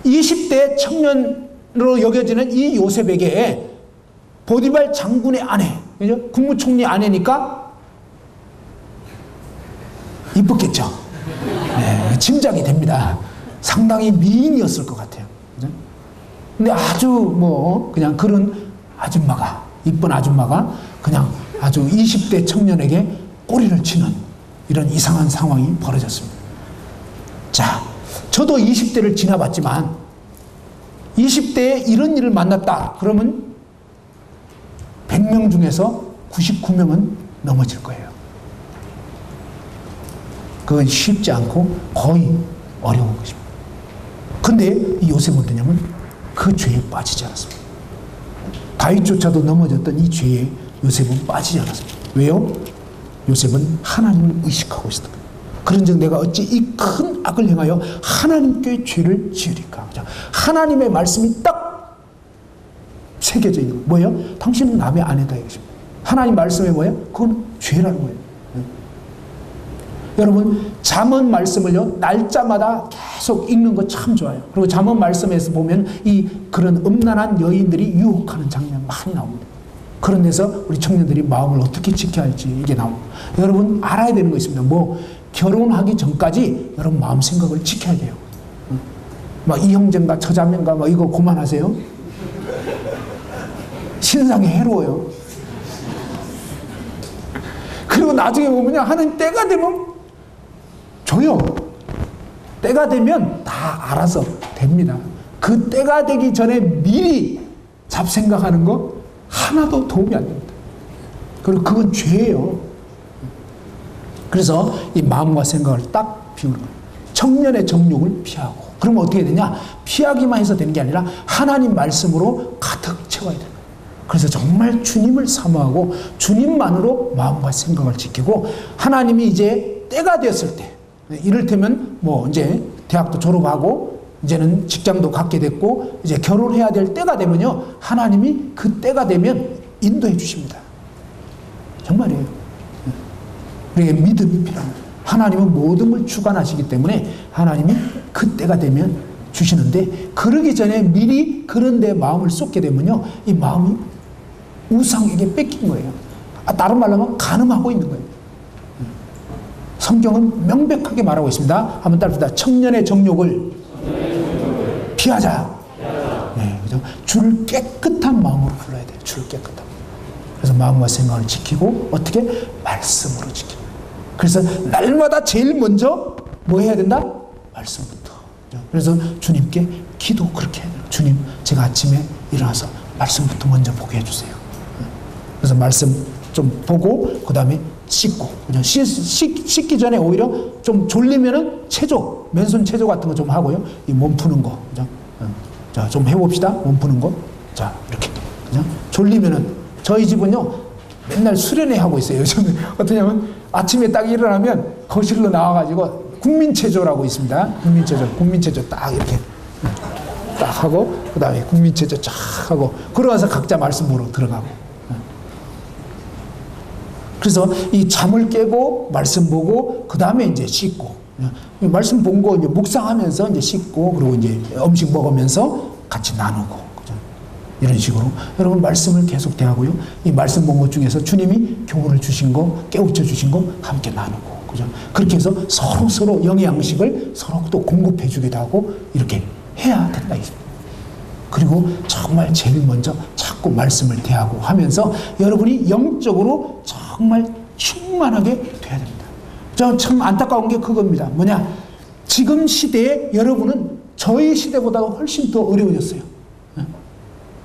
20대 청년으로 여겨지는 이 요셉에게 보디발 장군의 아내, 그죠? 국무총리 아내니까 이뻤겠죠. 네, 짐작이 됩니다. 상당히 미인이었을 것 같아요. 그죠? 근데 아주 뭐 그냥 그런 아줌마가, 이쁜 아줌마가 그냥 아주 20대 청년에게 꼬리를 치는 이런 이상한 상황이 벌어졌습니다. 자, 저도 20대를 지나봤지만 20대에 이런 일을 만났다 그러면 100명 중에서 99명은 넘어질 거예요. 그건 쉽지 않고 거의 어려운 것입니다. 근데 이 요셉은 어떠냐면 그 죄에 빠지지 않았습니다. 다윗조차도 넘어졌던 이 죄에 요셉은 빠지지 않았습니다. 왜요? 요셉은 하나님을 의식하고 있었다. 그런즉 내가 어찌 이 큰 악을 행하여 하나님께 죄를 지으리까. 하나님의 말씀이 딱 새겨져 있는 거예요. 뭐예요? 당신은 남의 아내다 이것입니다. 하나님 말씀에 뭐예요? 그건 죄라는 거예요. 여러분, 잠언 말씀을요, 날짜마다 계속 읽는 거 참 좋아요. 그리고 잠언 말씀에서 보면 이 그런 음란한 여인들이 유혹하는 장면 많이 나옵니다. 그런 데서 우리 청년들이 마음을 어떻게 지켜야 할지 이게 나옵니다. 여러분, 알아야 되는 거 있습니다. 뭐, 결혼하기 전까지 여러분 마음 생각을 지켜야 돼요. 막 이 형제인가 처자매인가 막 이거 그만하세요. 신상이 해로워요. 그리고 나중에 보면요, 하는 때가 되면 줘요. 때가 되면 다 알아서 됩니다. 그 때가 되기 전에 미리 잡생각하는 거 하나도 도움이 안 됩니다. 그리고 그건 죄예요. 그래서 이 마음과 생각을 딱 비우는 거예요. 청년의 정욕을 피하고. 그러면 어떻게 되냐? 피하기만 해서 되는 게 아니라 하나님 말씀으로 가득 채워야 돼요. 그래서 정말 주님을 사모하고 주님만으로 마음과 생각을 지키고, 하나님이 이제 때가 되었을 때, 이를테면 뭐 이제 대학도 졸업하고 이제는 직장도 갖게 됐고 이제 결혼해야 될 때가 되면요, 하나님이 그 때가 되면 인도해 주십니다. 정말이에요. 우리에게 믿음이 필요합니다. 하나님은 모든 걸 주관하시기 때문에 하나님이 그 때가 되면 주시는데, 그러기 전에 미리 그런 데 마음을 쏟게 되면요, 이 마음이 우상에게 뺏긴 거예요. 다른 말로 하면 간음하고 있는 거예요. 성경은 명백하게 말하고 있습니다. 한번 따라합시다. 청년의 정욕을 피하자. 네, 그죠? 주를 깨끗한 마음으로 불러야 돼요. 주를 깨끗한. 그래서 마음과 생각을 지키고 어떻게? 말씀으로 지키고. 그래서 날마다 제일 먼저 뭐 해야 된다? 말씀부터. 그래서 주님께 기도 그렇게 해야 돼요. 주님, 제가 아침에 일어나서 말씀부터 먼저 보게 해주세요. 그래서 말씀 좀 보고 그 다음에 씻고, 그냥 씻기 전에 오히려 좀 졸리면은 체조, 맨손 체조 같은 거 좀 하고요. 이 몸 푸는 거, 그죠? 자, 좀 해봅시다. 몸 푸는 거. 자, 이렇게. 그죠? 졸리면은, 저희 집은요, 맨날 수련회 하고 있어요. 요즘은 어떠냐면 아침에 딱 일어나면 거실로 나와가지고 국민체조라고 있습니다. 국민체조 딱 이렇게 딱 하고, 그 다음에 국민체조 쫙 하고, 그러고서 각자 말씀 보러 들어가고. 그래서 이 잠을 깨고 말씀 보고 그 다음에 이제 씻고 말씀 본 거 이제 묵상하면서 이제 씻고, 그리고 이제 음식 먹으면서 같이 나누고, 그죠? 이런 식으로 여러분 말씀을 계속 대하고요. 이 말씀 본 것 중에서 주님이 교훈을 주신 거, 깨우쳐 주신 거 함께 나누고, 그죠? 그렇게 해서 서로 영의 양식을 서로 또 공급해 주기도 하고 이렇게 해야 된다 이겁니다. 그리고 정말 제일 먼저 자꾸 말씀을 대하고 하면서 여러분이 영적으로 정말 충만하게 돼야 됩니다. 저 참 안타까운 게 그겁니다. 뭐냐? 지금 시대에 여러분은 저희 시대보다 훨씬 더 어려워졌어요.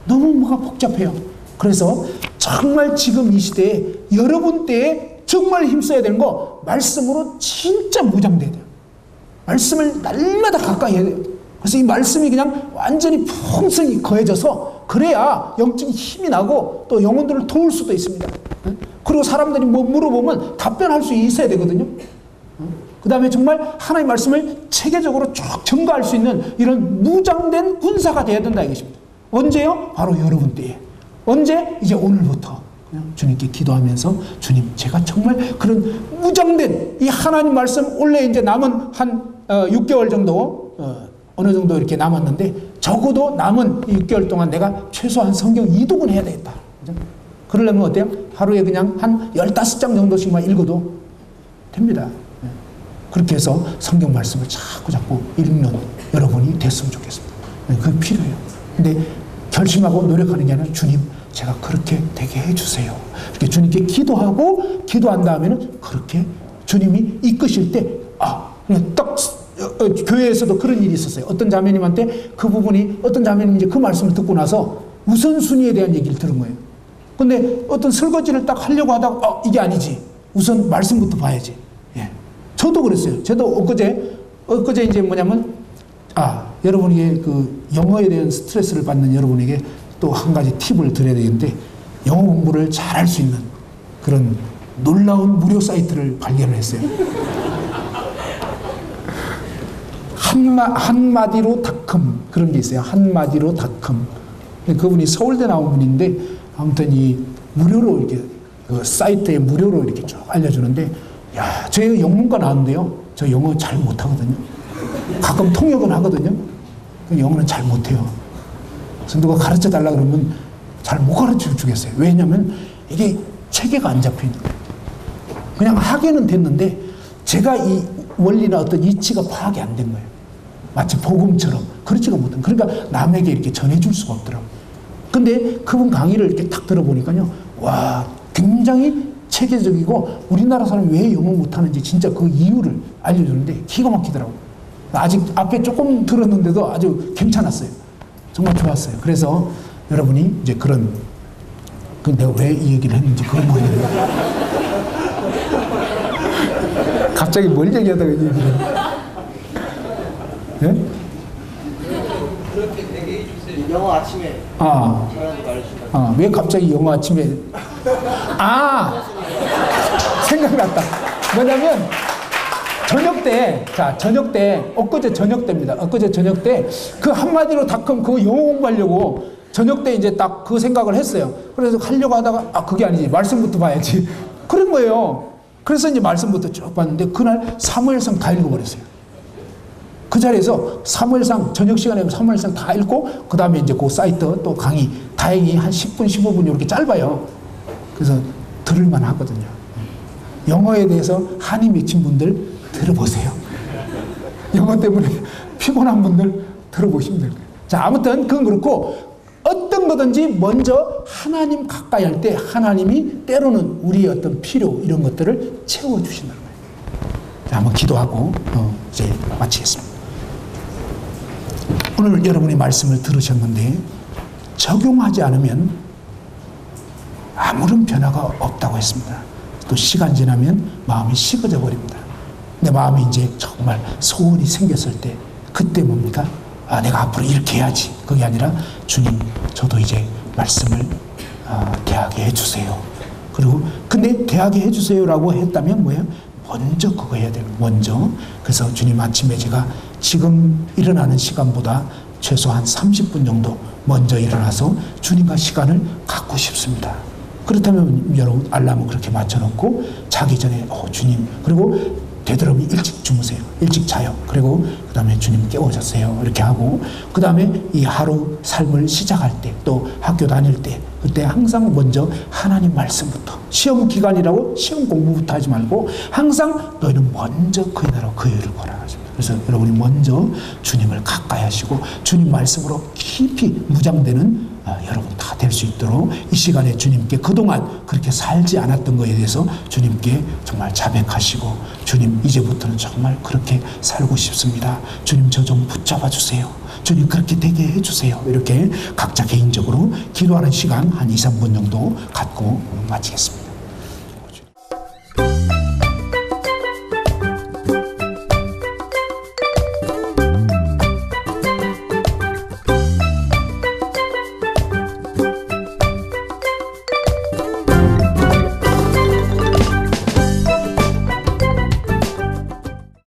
너무 뭐가 복잡해요. 그래서 정말 지금 이 시대에 여러분 때에 정말 힘써야 되는 거, 말씀으로 진짜 무장돼야 돼요. 말씀을 날마다 가까이 해야 돼요. 그래서 이 말씀이 그냥 완전히 풍성히 거해져서 그래야 영적인 힘이 나고 또 영혼들을 도울 수도 있습니다. 그리고 사람들이 뭐 물어보면 답변할 수 있어야 되거든요. 그 다음에 정말 하나님의 말씀을 체계적으로 쭉 증거할 수 있는 이런 무장된 군사가 되어야 된다 이것입니다. 언제요? 바로 여러분 때에. 언제? 이제 오늘부터 주님께 기도하면서 주님, 제가 정말 그런 무장된 이 하나님 말씀, 원래 이제 남은 한 6개월 정도 어느 정도 이렇게 남았는데 적어도 남은 6개월 동안 내가 최소한 성경 2독은 해야 되겠다. 그죠? 그러려면 어때요? 하루에 그냥 한 15장 정도씩만 읽어도 됩니다. 그렇게 해서 성경 말씀을 자꾸 읽는 여러분이 됐으면 좋겠습니다. 그게 필요해요. 근데 결심하고 노력하는 게 아니라 주님, 제가 그렇게 되게 해주세요. 이렇게 주님께 기도하고 기도한 다음에는 그렇게 주님이 이끄실 때, 그냥 딱 교회에서도 그런 일이 있었어요. 어떤 자매님한테 그 부분이, 어떤 자매님이 이제 그 말씀을 듣고 나서 우선순위에 대한 얘기를 들은 거예요. 근데 어떤 설거지를 딱 하려고 하다가 이게 아니지. 우선 말씀부터 봐야지. 예. 저도 그랬어요. 저도 엊그제 이제 뭐냐면 여러분에게 그 영어에 대한 스트레스를 받는 여러분에게 또 한 가지 팁을 드려야 되는데, 영어 공부를 잘할 수 있는 그런 놀라운 무료 사이트를 발견을 했어요. 한마디로.com 그런 게 있어요. 한마디로.com. 그분이 서울대 나온 분인데 아무튼 이 무료로 이렇게 그 사이트에 무료로 이렇게 쭉 알려주는데, 야, 저 영문과 나왔는데요. 저 영어 잘 못하거든요. 가끔 통역은 하거든요. 영어는 잘 못해요. 그래서 누가 가르쳐 달라 그러면 잘 못 가르쳐 주겠어요. 왜냐하면 이게 체계가 안 잡혀 있는 거예요. 그냥 하게는 됐는데 제가 이 원리나 어떤 이치가 파악이 안 된 거예요. 마치 복음처럼 그렇지가 못한. 그러니까 남에게 이렇게 전해줄 수가 없더라고요. 근데 그분 강의를 이렇게 딱 들어보니까요, 와, 굉장히 체계적이고 우리나라 사람이 왜 영어 못하는지 진짜 그 이유를 알려주는데 기가 막히더라고요. 아직 앞에 조금 들었는데도 아주 괜찮았어요. 정말 좋았어요. 그래서 여러분이 이제 그런, 내가 왜 이 얘기를 했는지 그런 모르겠네요. 갑자기 뭘 얘기하다가 이 얘기를. 예? 그렇게 되게 해주세요. 영어 아침에. 왜 갑자기 영어 아침에. 생각났다. 뭐냐면, 저녁 때, 엊그제 저녁 때입니다. 엊그제 저녁 때, 그 한마디로 닷컴 그 영어 공부하려고 저녁 때 이제 딱 그 생각을 했어요. 그래서 하려고 하다가, 그게 아니지. 말씀부터 봐야지. 그런 거예요. 그래서 이제 말씀부터 쭉 봤는데, 그날 사무엘상 다 읽어버렸어요. 그 자리에서 사무엘상, 저녁 시간에 사무엘상 다 읽고, 그 다음에 이제 그 사이트 또 강의, 다행히 한 10분, 15분 이렇게 짧아요. 그래서 들을만 하거든요. 영어에 대해서 한이 맺힌 분들 들어보세요. 영어 때문에 피곤한 분들 들어보시면 될 거예요. 자, 아무튼 그건 그렇고, 어떤 거든지 먼저 하나님 가까이 할 때 하나님이 때로는 우리의 어떤 필요, 이런 것들을 채워주신다는 거예요. 자, 한번 기도하고 이제 마치겠습니다. 오늘 여러분이 말씀을 들으셨는데 적용하지 않으면 아무런 변화가 없다고 했습니다. 또 시간 지나면 마음이 식어져 버립니다. 내 마음이 이제 정말 소원이 생겼을 때, 그때 뭡니까? 내가 앞으로 이렇게 해야지. 그게 아니라, 주님, 저도 이제 말씀을 대하게 해주세요. 그리고 근데 대하게 해주세요라고 했다면 뭐예요? 먼저 그거 해야 돼요. 먼저. 그래서 주님, 아침에 제가 지금 일어나는 시간보다 최소한 30분 정도 먼저 일어나서 주님과 시간을 갖고 싶습니다. 그렇다면 여러분 알람을 그렇게 맞춰놓고 자기 전에 주님, 그리고 되도록이면 일찍 주무세요. 일찍 자요. 그리고 그 다음에 주님 깨워주세요. 이렇게 하고 그 다음에 이 하루 삶을 시작할 때 또 학교 다닐 때 그때 항상 먼저 하나님 말씀부터 시험 기간이라고 시험 공부부터 하지 말고 항상 너희는 먼저 그의 나라와 그의 의를 구하라. 그래서 여러분이 먼저 주님을 가까이 하시고 주님 말씀으로 깊이 무장되는 여러분 다 될 수 있도록 이 시간에 주님께 그동안 그렇게 살지 않았던 것에 대해서 주님께 정말 자백하시고 주님 이제부터는 정말 그렇게 살고 싶습니다. 주님 저 좀 붙잡아 주세요. 주님 그렇게 되게 해주세요. 이렇게 각자 개인적으로 기도하는 시간 한 2, 3분 정도 갖고 마치겠습니다.